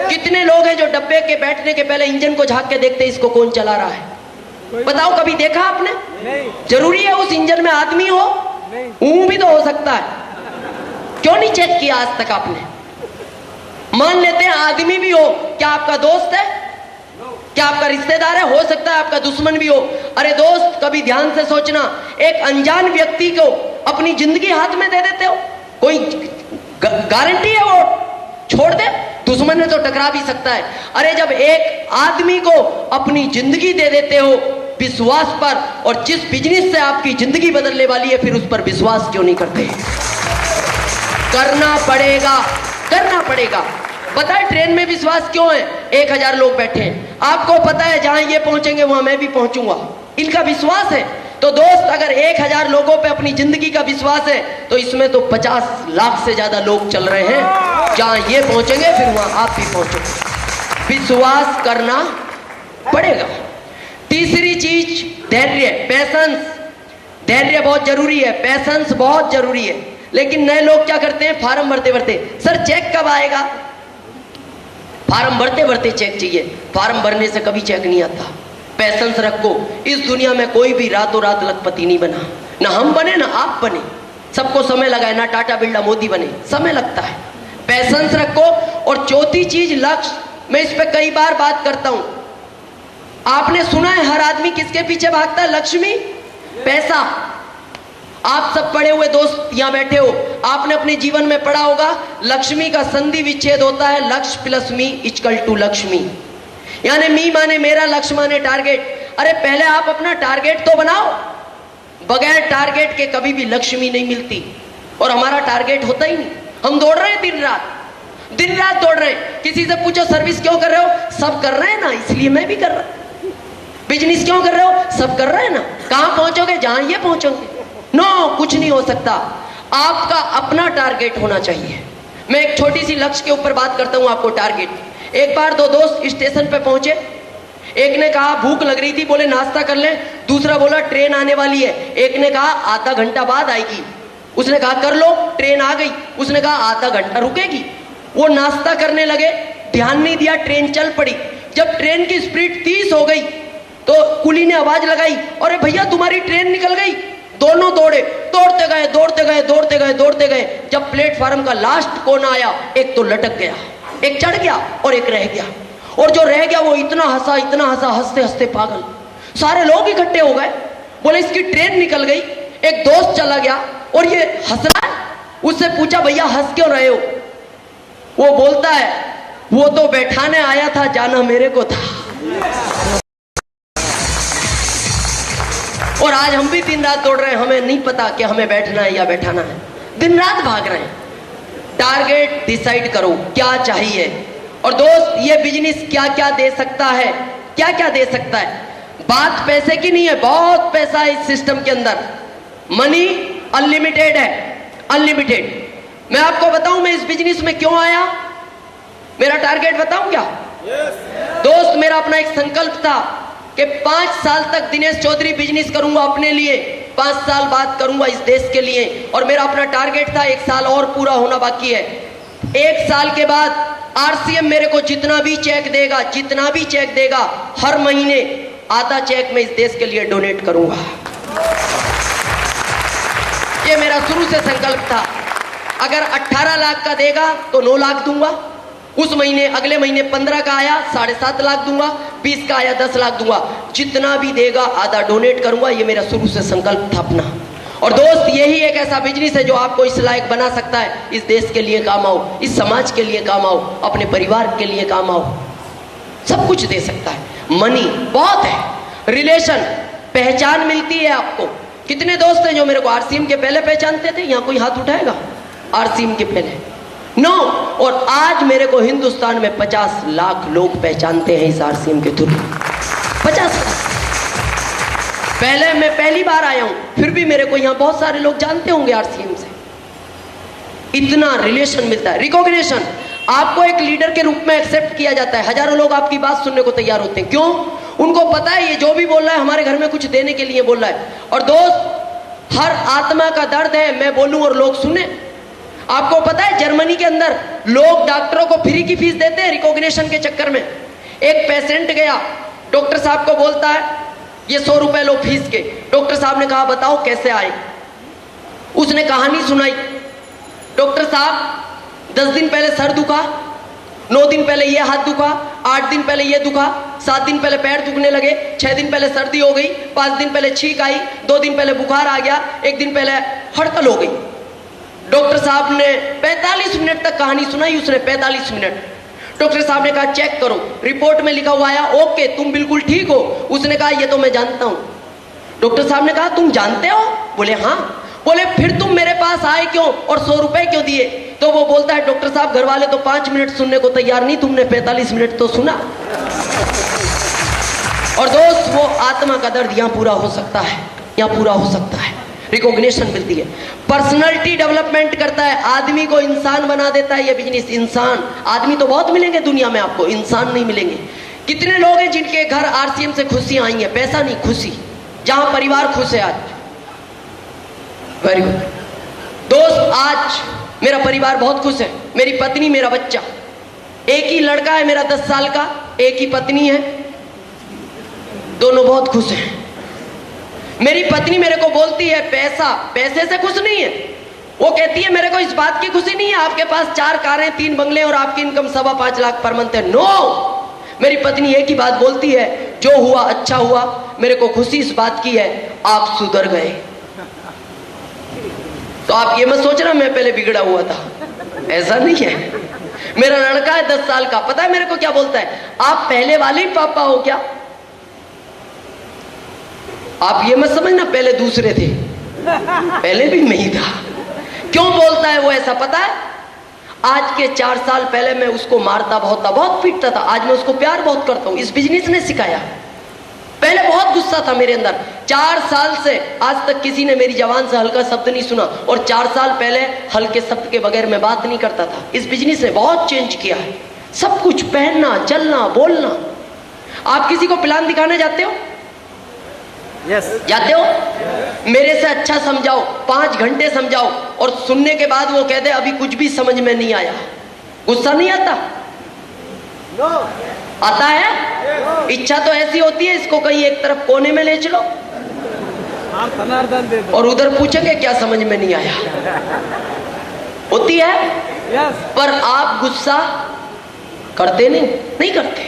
कितने लोग हैं जो डब्बे के बैठने के पहले इंजन को झांक के देखते इसको कौन चला रहा है? बताओ कभी देखा आपने? जरूरी है उस इंजन में आदमी हो? ऊं भी तो हो सकता है। क्यों नहीं चेक किया आज तक आपने? मान लेते हैं आदमी भी हो, क्या आपका दोस्त है? क्या आपका रिश्तेदार है? हो सकता है आपका दुश्मन भी हो। अरे दोस्त, कभी ध्यान से सोचना, एक अनजान व्यक्ति को अपनी जिंदगी हाथ में दे देते हो, कोई गारंटी है वो छोड़ दे? दुश्मन में तो टकरा भी सकता है। अरे जब एक आदमी को अपनी जिंदगी दे देते हो विश्वास पर, और जिस बिजनेस से आपकी जिंदगी बदलने वाली है, फिर उस पर विश्वास क्यों नहीं करते? करना पड़ेगा, करना पड़ेगा। पता है ट्रेन में विश्वास क्यों है? 1000 लोग बैठे हैं, आपको पता है जहां ये पहुंचेंगे वहां मैं भी पहुंचूंगा, इनका विश्वास है। तो दोस्त, अगर 1000 लोगों पे अपनी जिंदगी का विश्वास है, तो इसमें तो 50 लाख से ज्यादा लोग चल रहे हैं। जहां ये पहुंचेंगे फिर वहां आप भी पहुंचोगे। विश्वास करना पड़ेगा। तीसरी चीज धैर्य, पैशंस। धैर्य बहुत जरूरी है, पैशंस बहुत जरूरी है। लेकिन नए लोग क्या करते हैं? फार्म भरते भरते, सर चेक कब आएगा? फार्म भरते भरते चेक चाहिए। फार्म भरने से कभी चेक नहीं आता। पैशंस रखो। इस दुनिया में कोई भी रातों रात लखपति नहीं बना, ना हम बने ना आप बने, सबको समय लगा है। ना टाटा बिरला मोदी बने, समय लगता है। पैशंस रखो। और चौथी चीज लक्ष्य। मैं इस पे कई बार बात करता हूं। आपने सुना है हर आदमी किसके पीछे भागता है? लक्ष्मी, पैसा। आप सब पढ़े हुए दोस्त यहां बैठे हो, आपने अपने जीवन में पढ़ा होगा लक्ष्मी का संधि विच्छेद होता है लक्ष्य प्लस मी इक्वल टू लक्ष्मी। यानी मी माने मेरा, लक्ष्य माने टारगेट। अरे पहले आप अपना टारगेट तो बनाओ। बगैर टारगेट के कभी भी लक्ष्मी नहीं मिलती, और हमारा टारगेट होता ही नहीं। हम दौड़ रहे हैं दिन रात, दिन रात दौड़ रहे हैं। किसी से पूछो सर्विस क्यों कर रहे हो? सब कर रहे हैं ना, इसलिए मैं भी कर रहा हूं। बिजनेस क्यों कर रहे हो? सब कर रहे हैं ना। कहां पहुंचोगे? जहां ये पहुंचोगे। नो, कुछ नहीं हो सकता। आपका अपना टारगेट होना चाहिए। मैं एक छोटी सी लक्ष्य के ऊपर बात करता हूं आपको। टारगेट। एक बार दो दोस्त स्टेशन पे पहुंचे। एक ने कहा भूख लग रही थी, बोले नाश्ता कर लें। दूसरा बोला ट्रेन आने वाली है। एक ने कहा आधा घंटा बाद आएगी। उसने कहा कर लो, ट्रेन आ गई। उसने कहा आधा घंटा रुकेगी। वो नाश्ता करने लगे, ध्यान नहीं दिया, ट्रेन चल पड़ी। जब ट्रेन की स्पीड 30 हो गई तो कुली ने आवाज लगाई, अरे भैया तुम्हारी ट्रेन निकल गई। दोनों दौड़े, दौड़ते गए दौड़ते गए दौड़ते गए दौड़ते गए। जब प्लेटफार्म का लास्ट कोना आया, एक तो लटक गया, एक चढ़ गया और एक रह गया। और जो रह गया वो इतना हंसा, इतना हंसा, हंसते हंसते पागल। सारे लोग इकट्ठे हो गए, बोले इसकी ट्रेन निकल गई। एक दोस्त चला गया और ये हंस रहा है। उससे पूछा भैया हंस क्यों रहे हो? वो बोलता है वो तो बैठाने आया था, जाना मेरे को था। और आज हम भी दिन रात दौड़ रहे हैं, हमें नहीं पता कि हमें बैठना है या बैठाना है। दिन रात भाग रहे हैं। टारगेट डिसाइड करो क्या चाहिए। और दोस्त, ये बिजनेस क्या क्या दे सकता है, क्या क्या दे सकता है। बात पैसे की नहीं है, बहुत पैसा है इस सिस्टम के अंदर। मनी अनलिमिटेड है, अनलिमिटेड। मैं आपको बताऊं मैं इस बिजनेस में क्यों आया, मेरा टारगेट बताऊं क्या? दोस्त, मेरा अपना एक संकल्प था कि 5 साल तक दिनेश चौधरी बिजनेस करूंगा अपने लिए, 5 साल बाद करूंगा इस देश के लिए। और मेरा अपना टारगेट था 1 साल और पूरा होना बाकी है। 1 साल के बाद आरसीएम मेरे को जितना भी चेक देगा, जितना भी चेक देगा, हर महीने आधा चेक मैं इस देश के लिए डोनेट करूंगा। ये मेरा शुरू से संकल्प था। अगर 18 लाख का देगा तो 9 लाख दूंगा। उस महीने, अगले महीने 15 का आया 7.5 लाख दूंगा। 20 का आया 10 लाख दूंगा। जितना भी देगा आधा डोनेट करूंगा। ये मेरा शुरू से संकल्प था अपना। और दोस्त, यही एक ऐसा बिजनेस है जो आपको इस लायक बना सकता है, इस देश के लिए काम आओ, इस समाज के लिए काम आओ, अपने परिवार के लिए काम आओ, सब कुछ दे सकता है। मनी बहुत है, रिलेशन, पहचान मिलती है आपको। कितने दोस्त हैं जो मेरे को आरसीएम के पहले पहचानते थे? यहाँ कोई हाथ उठाएगा? आरसीएम के पहले? नो। और आज मेरे को हिंदुस्तान में 50 लाख लोग पहचानते हैं इस आरसीएम के थ्रू। 50 लाख। पहले मैं पहली बार आया हूं, फिर भी मेरे को यहां बहुत सारे लोग जानते होंगे आरसीएम से। इतना रिलेशन मिलता है, रिकॉग्निशन। आपको एक लीडर के रूप में एक्सेप्ट किया जाता है। हजारों लोग आपकी बात सुनने को तैयार होते हैं। क्यों? उनको पता है ये जो भी बोल रहा है हमारे घर में कुछ देने के लिए बोल रहा है। और दोस्त, हर आत्मा का दर्द है मैं बोलूं और लोग सुने। आपको पता है जर्मनी के अंदर लोग डॉक्टरों को फ्री की फीस देते हैं रिकॉग्निशन के चक्कर में। एक पेशेंट गया, डॉक्टर साहब को बोलता है ये 100 रुपए लो फीस के। डॉक्टर साहब ने कहा बताओ कैसे आए। उसने कहानी सुनाई। डॉक्टर साहब 10 दिन पहले सर दुखा, 9 दिन पहले ये हाथ दुखा, 8 दिन पहले ये दुखा, 7 दिन पहले पैर दुखने लगे, 6 दिन पहले सर्दी हो गई, 5 दिन पहले छींक आई, 2 दिन पहले बुखार आ गया, 1 दिन पहले हड़कल हो गई। डॉक्टर साहब ने 45 मिनट तक कहानी सुनाई उसने, 45 मिनट। डॉक्टर साहब ने कहा चेक करो, रिपोर्ट में लिखा हुआ आया ओके तुम बिल्कुल ठीक हो। उसने कहा ये तो मैं जानता हूं। डॉक्टर साहब ने कहा तुम जानते हो? बोले हाँ। बोले फिर तुम मेरे पास आए क्यों और 100 रुपए क्यों दिए? तो वो बोलता है डॉक्टर साहब घर वाले तो 5 मिनट सुनने को तैयार नहीं, तुमने 45 मिनट तो सुना। और दोस्त वो आत्मा का दर्द यहां पूरा हो सकता है, यहां पूरा हो सकता है। रिकॉग्निशन मिलती है, पर्सनालिटी डेवलपमेंट करता है, आदमी को इंसान बना देता है ये बिजनेस। इंसान, आदमी तो बहुत मिलेंगे दुनिया में आपको, इंसान नहीं मिलेंगे। कितने लोग हैं जिनके घर आरसीएम से खुशियां आई हैं? पैसा नहीं, खुशी। जहां परिवार खुश है आज। वेरी गुड दोस्त, आज मेरा परिवार बहुत खुश है, मेरी पत्नी, मेरा बच्चा। एक ही लड़का है मेरा 10 साल का, एक ही पत्नी है, दोनों बहुत खुश हैं। मेरी पत्नी मेरे को बोलती है पैसे से खुश नहीं है, वो कहती है मेरे को इस बात की खुशी नहीं है आपके पास 4 कारें 3 बंगले और आपकी इनकम 5.25 लाख पर मंथ है। नो, मेरी पत्नी एक ही बात बोलती है, जो हुआ अच्छा हुआ, मेरे को खुशी इस बात की है आप सुधर गए। तो आप ये मत सोचना मैं पहले बिगड़ा हुआ था, ऐसा नहीं है। मेरा लड़का है 10 साल का, पता है मेरे को क्या बोलता है? आप पहले वाले ही पापा हो क्या? आप ये मत समझना पहले दूसरे थे, पहले भी मैं ही था। क्यों बोलता है वो ऐसा पता है? आज के 4 साल पहले मैं उसको मारता बहुत था, बहुत पीटता था, आज मैं उसको प्यार बहुत करता हूं। इस बिजनेस ने सिखाया। पहले बहुत गुस्सा था मेरे अंदर, 4 साल से आज तक किसी ने मेरी जबान से हल्का शब्द नहीं सुना, और 4 साल पहले हल्के शब्द के बगैर मैं बात नहीं करता था। इस बिजनेस ने बहुत चेंज किया है, सब कुछ, पहनना, चलना, बोलना। आप किसी को प्लान दिखाने जाते हो? यस जाते हो? मेरे से अच्छा समझाओ, 5 घंटे समझाओ, और सुनने के बाद वो कहते अभी कुछ भी समझ में नहीं आया। गुस्सा नहीं आता? आता है? इच्छा तो ऐसी होती है, इसको कहीं एक तरफ कोने में ले चलो और उधर पूछेंगे क्या समझ में नहीं आया। होती है? यस। पर आप गुस्सा करते नहीं करते,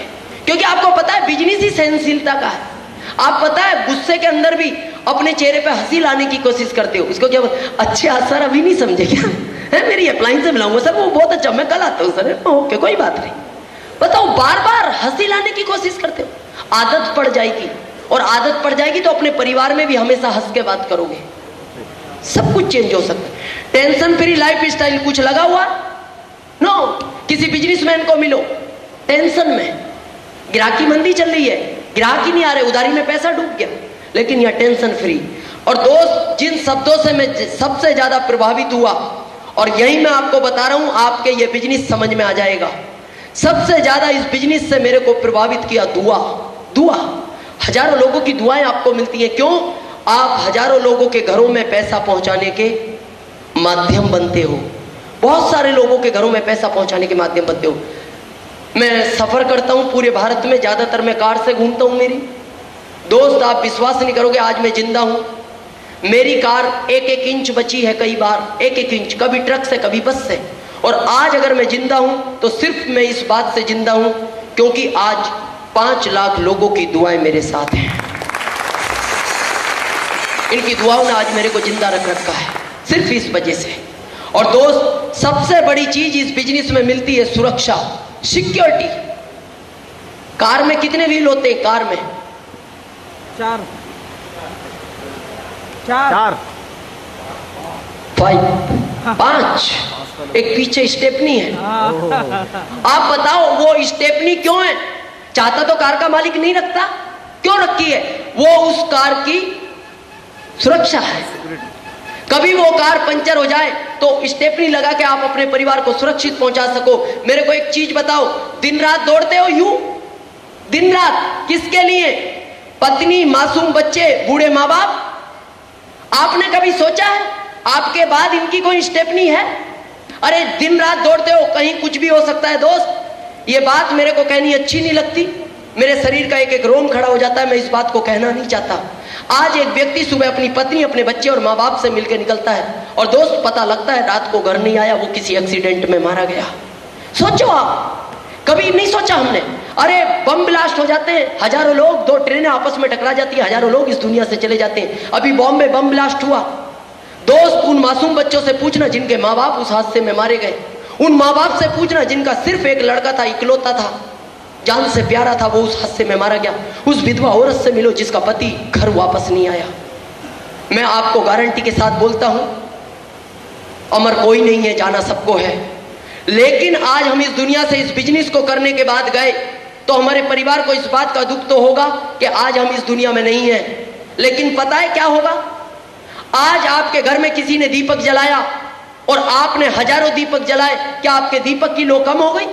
क्योंकि आपको पता है बिजनेस ही सहनशीलता का है। आप पता है गुस्से के अंदर भी अपने चेहरे पे हंसी लाने की कोशिश करते हो। इसको क्या अच्छा सर अभी नहीं समझे क्या है? मेरी अप्लायंस से मिलाऊंगा सर, वो बहुत अच्छा, मैं कल आता हूँ सर। ओके कोई बात नहीं। बताओ, बार बार हंसी लाने की कोशिश करते हो, आदत पड़ जाएगी, और आदत पड़ जाएगी तो अपने परिवार में भी हमेशा हंस के बात करोगे। सब कुछ चेंज हो सकता है। टेंशन फ्री लाइफ स्टाइल कुछ लगा हुआ? नो। किसी बिजनेसमैन को मिलो टेंशन में, ग्राहकी मंदी चल रही है, ग्राहक ही नहीं आ रहे, उधारी में पैसा डूब गया, लेकिन यह टेंशन फ्री। और दोस्त, जिन शब्दों से मैं सबसे ज्यादा प्रभावित हुआ, और यही मैं आपको बता रहा हूं, आपके ये बिजनेस समझ में आ जाएगा। सबसे ज्यादा इस बिजनेस से मेरे को प्रभावित किया दुआ। हजारों लोगों की दुआएं आपको मिलती हैं। क्यों? आप हजारों लोगों के घरों में पैसा पहुंचाने के माध्यम बनते हो। बहुत सारे लोगों के घरों में पैसा पहुंचाने के माध्यम बनते हो। मैं सफर करता हूं पूरे भारत में, ज्यादातर मैं कार से घूमता हूं। मेरी दोस्त, आप विश्वास नहीं करोगे, आज मैं जिंदा हूं। मेरी कार 1-1 इंच बची है, कई बार 1-1 इंच, कभी ट्रक से कभी बस से। और आज अगर मैं जिंदा हूं तो सिर्फ मैं इस बात से जिंदा हूं क्योंकि आज 5 लाख लोगों की दुआएं मेरे साथ हैं। इनकी दुआओं ने आज मेरे को जिंदा रख रखा है, सिर्फ इस वजह से। और दोस्त, सबसे बड़ी चीज इस बिजनेस में मिलती है सुरक्षा, सिक्योरिटी। कार में कितने व्हील होते हैं? कार में 4 5, एक पीछे स्टेपनी है। आप बताओ वो स्टेपनी क्यों है? चाहता तो कार का मालिक नहीं रखता, क्यों रखी है? वो उस कार की सुरक्षा है। कभी वो कार पंचर हो जाए तो स्टेपनी लगा के आप अपने परिवार को सुरक्षित पहुंचा सको। मेरे को एक चीज बताओ, दिन रात दौड़ते हो यूं, दिन रात किसके लिए? पत्नी, मासूम बच्चे, बूढ़े माँ बाप। आपने कभी सोचा है आपके बाद इनकी कोई स्टेपनी है? अरे दिन रात दौड़ते हो, कहीं कुछ भी हो सकता है। दोस्त, ये बात मेरे को कहनी अच्छी नहीं लगती, मेरे शरीर का एक एक रोम खड़ा हो जाता है, मैं इस बात को कहना नहीं चाहता। आज एक व्यक्ति सुबह अपनी पत्नी, अपने बच्चे और माँ बाप से मिलकर निकलता है और दोस्त पता लगता है रात को घर नहीं आया, वो किसी एक्सीडेंट में मारा गया। सोचो आप, कभी नहीं सोचा हमने, अरे बम ब्लास्ट हो जाते हैं, हजारों लोग, 2 ट्रेनें आपस में टकरा जाती है, हजारों लोग इस दुनिया से चले जाते हैं। अभी बॉम्बे बम ब्लास्ट हुआ, दोस्त उन मासूम बच्चों से पूछना जिनके माँ बाप उस हादसे में मारे गए, उन माँ बाप से पूछना जिनका सिर्फ एक लड़का था, इकलौता था, जान से प्यारा था, वो उस हादसे में मारा गया। उस विधवा औरत से मिलो जिसका पति घर वापस नहीं आया। मैं आपको गारंटी के साथ बोलता हूं, अमर कोई नहीं है, जाना सबको है। लेकिन आज हम इस दुनिया से इस बिजनेस को करने के बाद गए तो हमारे परिवार को इस बात का दुख तो होगा कि आज हम इस दुनिया में नहीं हैं। लेकिन पता है क्या होगा? आज आपके घर में किसी ने दीपक जलाया और आपने हजारों दीपक जलाए, क्या आपके दीपक की लो कम हो गई?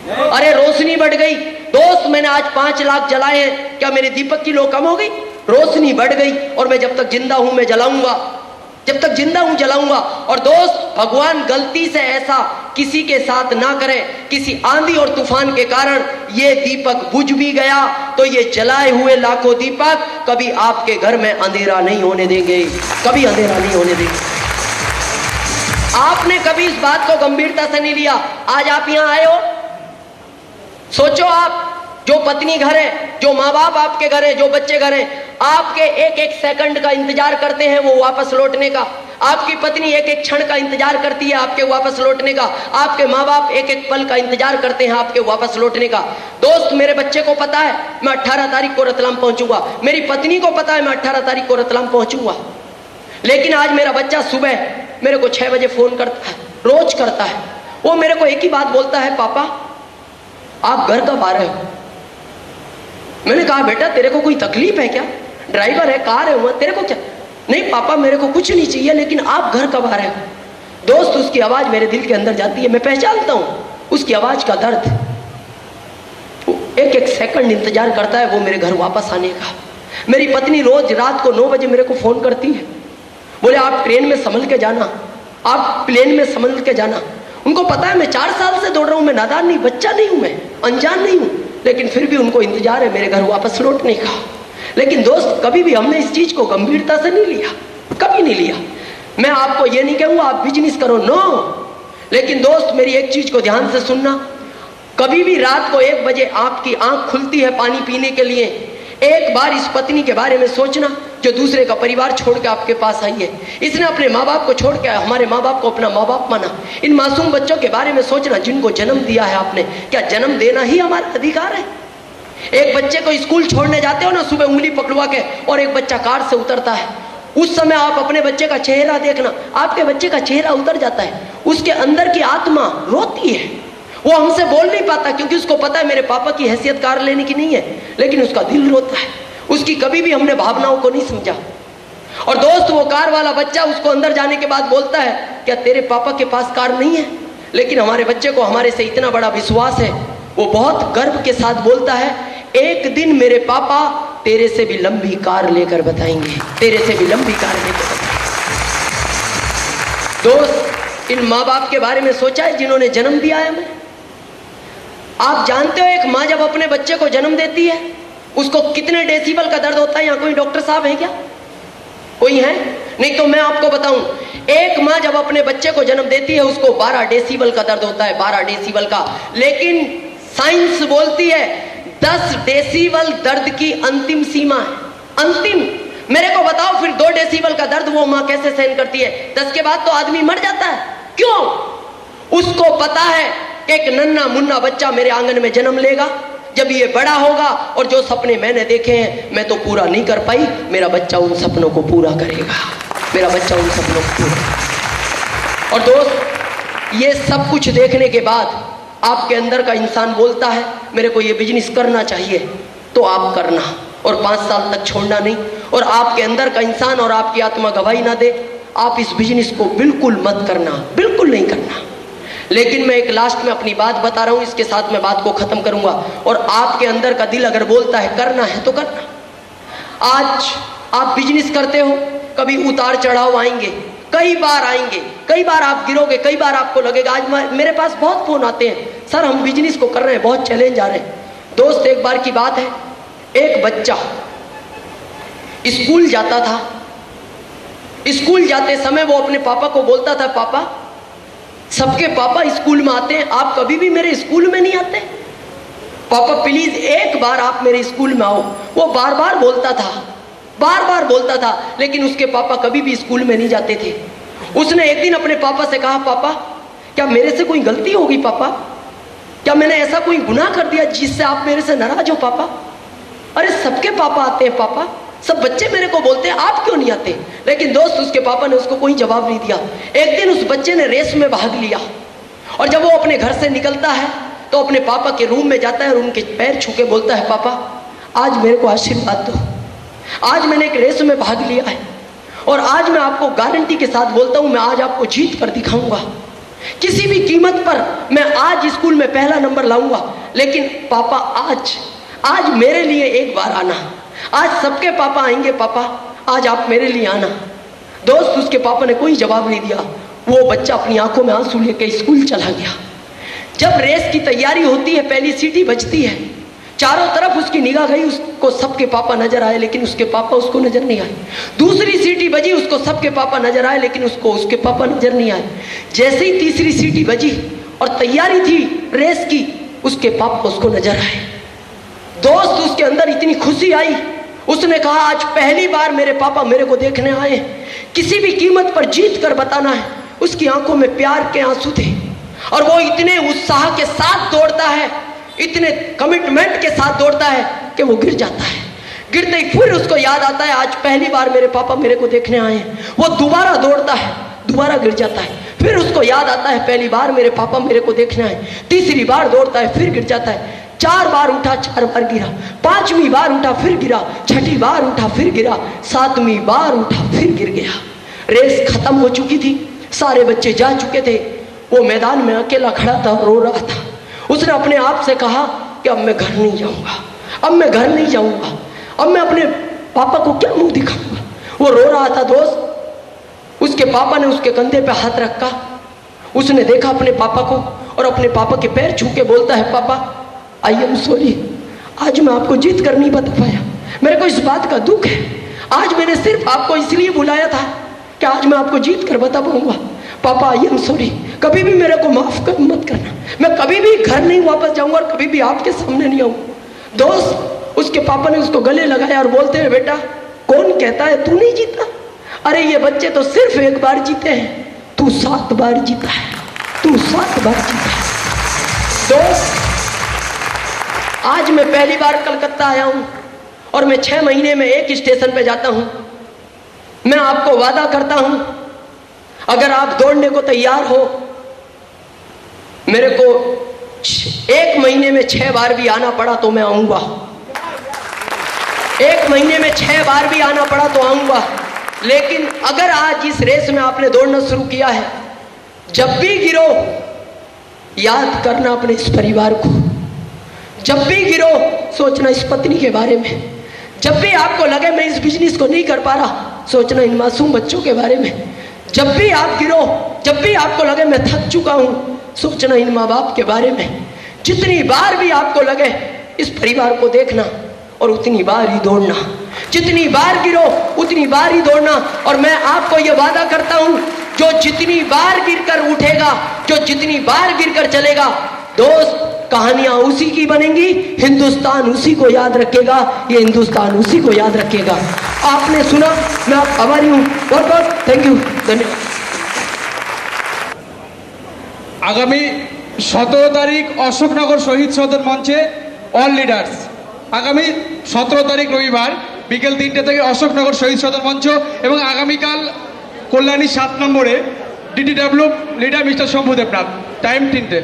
अरे रोशनी बढ़ गई। दोस्त, मैंने आज 5 लाख जलाए हैं, क्या मेरे दीपक की लो कम हो गई? रोशनी बढ़ गई और मैं जब तक जिंदा हूं मैं जलाऊंगा, जब तक जिंदा हूं जलाऊंगा। और दोस्त, भगवान गलती से ऐसा किसी के साथ ना करे, किसी आंधी और तूफान के कारण ये दीपक बुझ भी गया तो ये जलाए हुए लाखों दीपक कभी आपके घर में अंधेरा नहीं होने देंगे, कभी अंधेरा नहीं होने देंगे। आपने कभी इस बात को गंभीरता से नहीं लिया। आज आप यहां आए हो, सोचो आप, जो पत्नी घर है, जो माँ बाप आपके घर है, जो बच्चे घर है, आपके एक एक सेकंड का इंतजार करते हैं वो वापस लौटने का। आपकी पत्नी एक एक क्षण का इंतजार करती है आपके वापस लौटने का। आपके माँ बाप एक एक पल का इंतजार करते हैं आपके वापस लौटने का। दोस्त, मेरे बच्चे को पता है मैं 18 तारीख को रतलाम पहुंचूंगा, मेरी पत्नी को पता है मैं 18 तारीख को रतलाम पहुंचूंगा। लेकिन आज मेरा बच्चा सुबह मेरे को 6 बजे फोन करता है, रोज करता है। वो मेरे को एक ही बात बोलता है, पापा आप घर कब आ रहे हो? मैंने कहा, बेटा तेरे को कोई तकलीफ है क्या? ड्राइवर है, कार है, वहां तेरे को क्या? नहीं पापा, मेरे को कुछ नहीं चाहिए, लेकिन आप घर कब आ रहे हो? दोस्त, उसकी आवाज मेरे दिल के अंदर जाती है, मैं पहचानता हूं उसकी आवाज का दर्द। एक एक सेकंड इंतजार करता है वो मेरे घर वापस आने का। मेरी पत्नी रोज रात को 9 बजे मेरे को फोन करती है, बोले आप ट्रेन में संभल के जाना, आप प्लेन में संभल के जाना। उनको पता है मैं 4 साल से दौड़ रहा हूं, मैं नादान नहीं, बच्चा नहीं हूं, मैं अनजान नहीं हूं, लेकिन फिर भी उनको इंतजार है मेरे घर वापस लौटने का। लेकिन दोस्त, कभी भी हमने इस चीज को गंभीरता से नहीं लिया, कभी नहीं लिया। मैं आपको ये नहीं कहूंगा आप बिजनेस करो, नो। लेकिन दोस्त, मेरी एक चीज को ध्यान से सुनना, कभी भी रात को 1 बजे आपकी आंख खुलती है पानी पीने के लिए, एक बार इस पत्नी के बारे में सोचना जो दूसरे का परिवार छोड़ के आपके पास आई है। इसने अपने माँ बाप को छोड़ के हमारे माँ बाप को अपना माँ बाप माना। इन मासूम बच्चों के बारे में सोचना जिनको जन्म दिया है आपने, क्या जन्म देना ही हमारा अधिकार है? एक बच्चे को स्कूल छोड़ने जाते हो ना सुबह उंगली पकड़वा के, और एक बच्चा कार से उतरता है, उस समय आप अपने बच्चे का चेहरा देखना, आपके बच्चे का चेहरा उतर जाता है, उसके अंदर की आत्मा रोती है। वो हमसे बोल नहीं पाता क्योंकि उसको पता है मेरे पापा की हैसियत कार लेने की नहीं है, लेकिन उसका दिल रोता है। उसकी कभी भी हमने भावनाओं को नहीं समझा। और दोस्त, वो कार वाला बच्चा उसको अंदर जाने के बाद बोलता है, क्या तेरे पापा के पास कार नहीं है? लेकिन हमारे बच्चे को हमारे से इतना बड़ा विश्वास है, वो बहुत गर्व के साथ बोलता है, एक दिन मेरे पापा तेरे से भी लंबी कार लेकर बताएंगे, तेरे से भी लंबी कार लेकर बताएंगे। दोस्त, इन माँ बाप के बारे में सोचा है जिन्होंने जन्म दिया है हमें? आप जानते हो एक माँ जब अपने बच्चे को जन्म देती है उसको कितने डेसिबल का दर्द होता है? यहाँ कोई डॉक्टर साहब है क्या? कोई है? नहीं तो मैं आपको बताऊं, एक माँ जब अपने बच्चे को जन्म देती है उसको 12 डेसिबल का दर्द होता है, 12 डेसिबल का। लेकिन साइंस बोलती है 10 डेसिबल दर्द की अंतिम सीमा है, अंतिम। मेरे को बताओ फिर 2 डेसिबल का दर्द वो माँ कैसे सहन करती है? 10 के बाद तो आदमी मर जाता है। क्यों? उसको पता है कि एक नन्हा मुन्ना बच्चा मेरे आंगन में जन्म लेगा, जब ये बड़ा होगा और जो सपने मैंने देखे हैं मैं तो पूरा नहीं कर पाई, मेरा बच्चा उन सपनों को पूरा करेगा, मेरा बच्चा उन सपनों को पूरा। और दोस्त, ये सब कुछ देखने के बाद आपके अंदर का इंसान बोलता है मेरे को ये बिजनेस करना चाहिए, तो आप करना, और 5 साल तक छोड़ना नहीं। और आपके अंदर का इंसान और आपकी आत्मा गवाही ना दे, आप इस बिजनेस को बिल्कुल मत करना, बिल्कुल नहीं करना। लेकिन मैं एक लास्ट में अपनी बात बता रहा हूं, इसके साथ मैं बात को खत्म करूंगा। और आपके अंदर का दिल अगर बोलता है करना है तो करना। आज आप बिजनेस करते हो, कभी उतार चढ़ाव आएंगे, कई बार आएंगे, कई बार आप गिरोगे, कई बार आपको लगेगा। आज मेरे पास बहुत फोन आते हैं, सर हम बिजनेस को कर रहे हैं, बहुत चैलेंज आ रहे हैं। दोस्त, एक बार की बात है, एक बच्चा स्कूल जाता था। स्कूल जाते समय वो अपने पापा को बोलता था, पापा सबके पापा स्कूल में आते हैं, आप कभी भी मेरे स्कूल में नहीं आते? पापा प्लीज एक बार आप मेरे स्कूल में आओ। वो बार बार बोलता था, बार बार बोलता था, लेकिन उसके पापा कभी भी स्कूल में नहीं जाते थे। उसने एक दिन अपने पापा से कहा, पापा क्या मेरे से कोई गलती होगी पापा? क्या मैंने ऐसा कोई गुनाह कर दिया जिससे आप मेरे से नाराज हो पापा? अरे सबके पापा आते हैं पापा, सब बच्चे मेरे को बोलते हैं, आप क्यों नहीं आते? लेकिन दोस्त उसके पापा ने उसको कोई जवाब नहीं दिया। एक दिन उस बच्चे ने रेस में भाग लिया और जब वो अपने घर से निकलता है तो अपने पापा के रूम में जाता है और उनके पैर छू के बोलता है, पापा आज मेरे को आशीर्वाद दो, आज मैंने एक रेस में भाग लिया है और आज मैं आपको गारंटी के साथ बोलता हूं, मैं आज आपको जीत कर दिखाऊंगा, किसी भी कीमत पर मैं आज स्कूल में पहला नंबर लाऊंगा। लेकिन पापा आज मेरे लिए एक बार आना, आज सबके पापा आएंगे पापा, आज आप मेरे लिए आना। दोस्त उसके पापा ने कोई जवाब नहीं दिया। वो बच्चा अपनी आंखों में आंसू लेकर स्कूल चला गया। जब रेस की तैयारी होती है, पहली सीटी बजती है, चारों तरफ उसकी निगाह गई, उसको सबके पापा नजर आए लेकिन उसके पापा उसको नजर नहीं आए। दूसरी सीटी बजी, उसको सबके पापा नजर आए लेकिन उसको उसके पापा नजर नहीं आए। जैसे ही तीसरी सीटी बजी और तैयारी थी रेस की, उसके पापा उसको नजर आए। दोस्त उसके अंदर इतनी खुशी आई, उसने कहा आज पहली बार मेरे पापा मेरे को देखने आए, किसी भी कीमत पर जीत कर बताना है। उसकी आंखों में प्यार के आंसू थे और वो इतने उत्साह के साथ दौड़ता है, इतने कमिटमेंट के साथ दौड़ता है कि वो गिर जाता है। गिरते ही फिर उसको याद आता है आज पहली बार मेरे पापा मेरे को देखने आए हैं। वो दोबारा दौड़ता है, दोबारा गिर जाता है। फिर उसको याद आता है पहली बार मेरे पापा मेरे को देखने आए। तीसरी बार दौड़ता है, फिर गिर जाता है। 4 बार उठा, 4 बार गिरा। 5वीं बार उठा, फिर गिरा। 6ठी बार उठा, फिर गिरा। 7वीं बार उठा, फिर गिर गया। रेस खत्म हो चुकी थी, सारे बच्चे जा चुके थे। वो मैदान में अकेला खड़ा था, रो रहा था। उसने अपने आप से कहा कि अब मैं घर नहीं जाऊंगा, अब मैं घर नहीं जाऊंगा, अब मैं अपने पापा को क्या मुंह दिखाऊंगा। वो रो रहा था दोस्त। उसके पापा ने उसके कंधे पे हाथ रखा। उसने देखा अपने पापा को और अपने पापा के पैर छू के बोलता है, पापा आई एम सॉरी, आज मैं आपको जीत कर नहीं बता पाया, मेरे को इस बात का दुख है। आज मैंने सिर्फ आपको इसलिए बुलाया था कि आज मैं आपको जीत कर बता पाऊंगा। पापा आई एम सॉरी, कभी भी मेरे को माफ कर मत करना, मैं कभी भी घर नहीं वापस जाऊंगा और कभी भी आपके सामने नहीं आऊंगा। दोस्त उसके पापा ने उसको गले लगाया और बोलते हैं, बेटा कौन कहता है तू नहीं जीता? अरे ये बच्चे तो सिर्फ एक बार जीते हैं, तू 7 बार जीता है, तू 7 बार जीता है। दोस्त आज मैं पहली बार कलकत्ता आया हूं और मैं 6 महीने में एक स्टेशन पे जाता हूं। मैं आपको वादा करता हूं, अगर आप दौड़ने को तैयार हो, मेरे को 1 महीने में 6 बार भी आना पड़ा तो मैं आऊंगा। 1 महीने में 6 बार भी आना पड़ा तो आऊंगा। लेकिन अगर आज इस रेस में आपने दौड़ना शुरू किया है, जब भी गिरो याद करना अपने इस परिवार को, जब भी गिरो सोचना इस पत्नी के बारे में, जब भी आपको लगे मैं इस बिजनेस को नहीं कर पा रहा सोचना इन मासूम बच्चों के बारे में, जब भी आप गिरो, जब भी आपको लगे मैं थक चुका हूं सोचना इन माँ बाप के बारे में। जितनी बार भी आपको लगे इस परिवार को देखना और उतनी बार ही दौड़ना। जितनी बार गिरो उतनी बार ही दौड़ना। और मैं आपको यह वादा करता हूं, जो जितनी बार गिरकर उठेगा, जो जितनी बार गिरकर चलेगा, दोस्त कहानियां उसी की बनेंगी, हिंदुस्तान उसी को याद रखेगा, ये हिंदुस्तान उसी को याद रखेगा। आपने सुना, मैं आप आभारी हूं, बहुत बहुत थैंक यू, धन्यवाद। আগামী 17 তারিখ অশোকনগর শহীদ সদন মঞ্চে অল লিডার্স, আগামী 17 তারিখ রবিবার বিকেল 3টে থেকে অশোকনগর শহীদ সদন মঞ্চ, এবং আগামীকাল কল্যাণী 7 নম্বরে DTW leader mister Shambhu Debnath, time 3টে।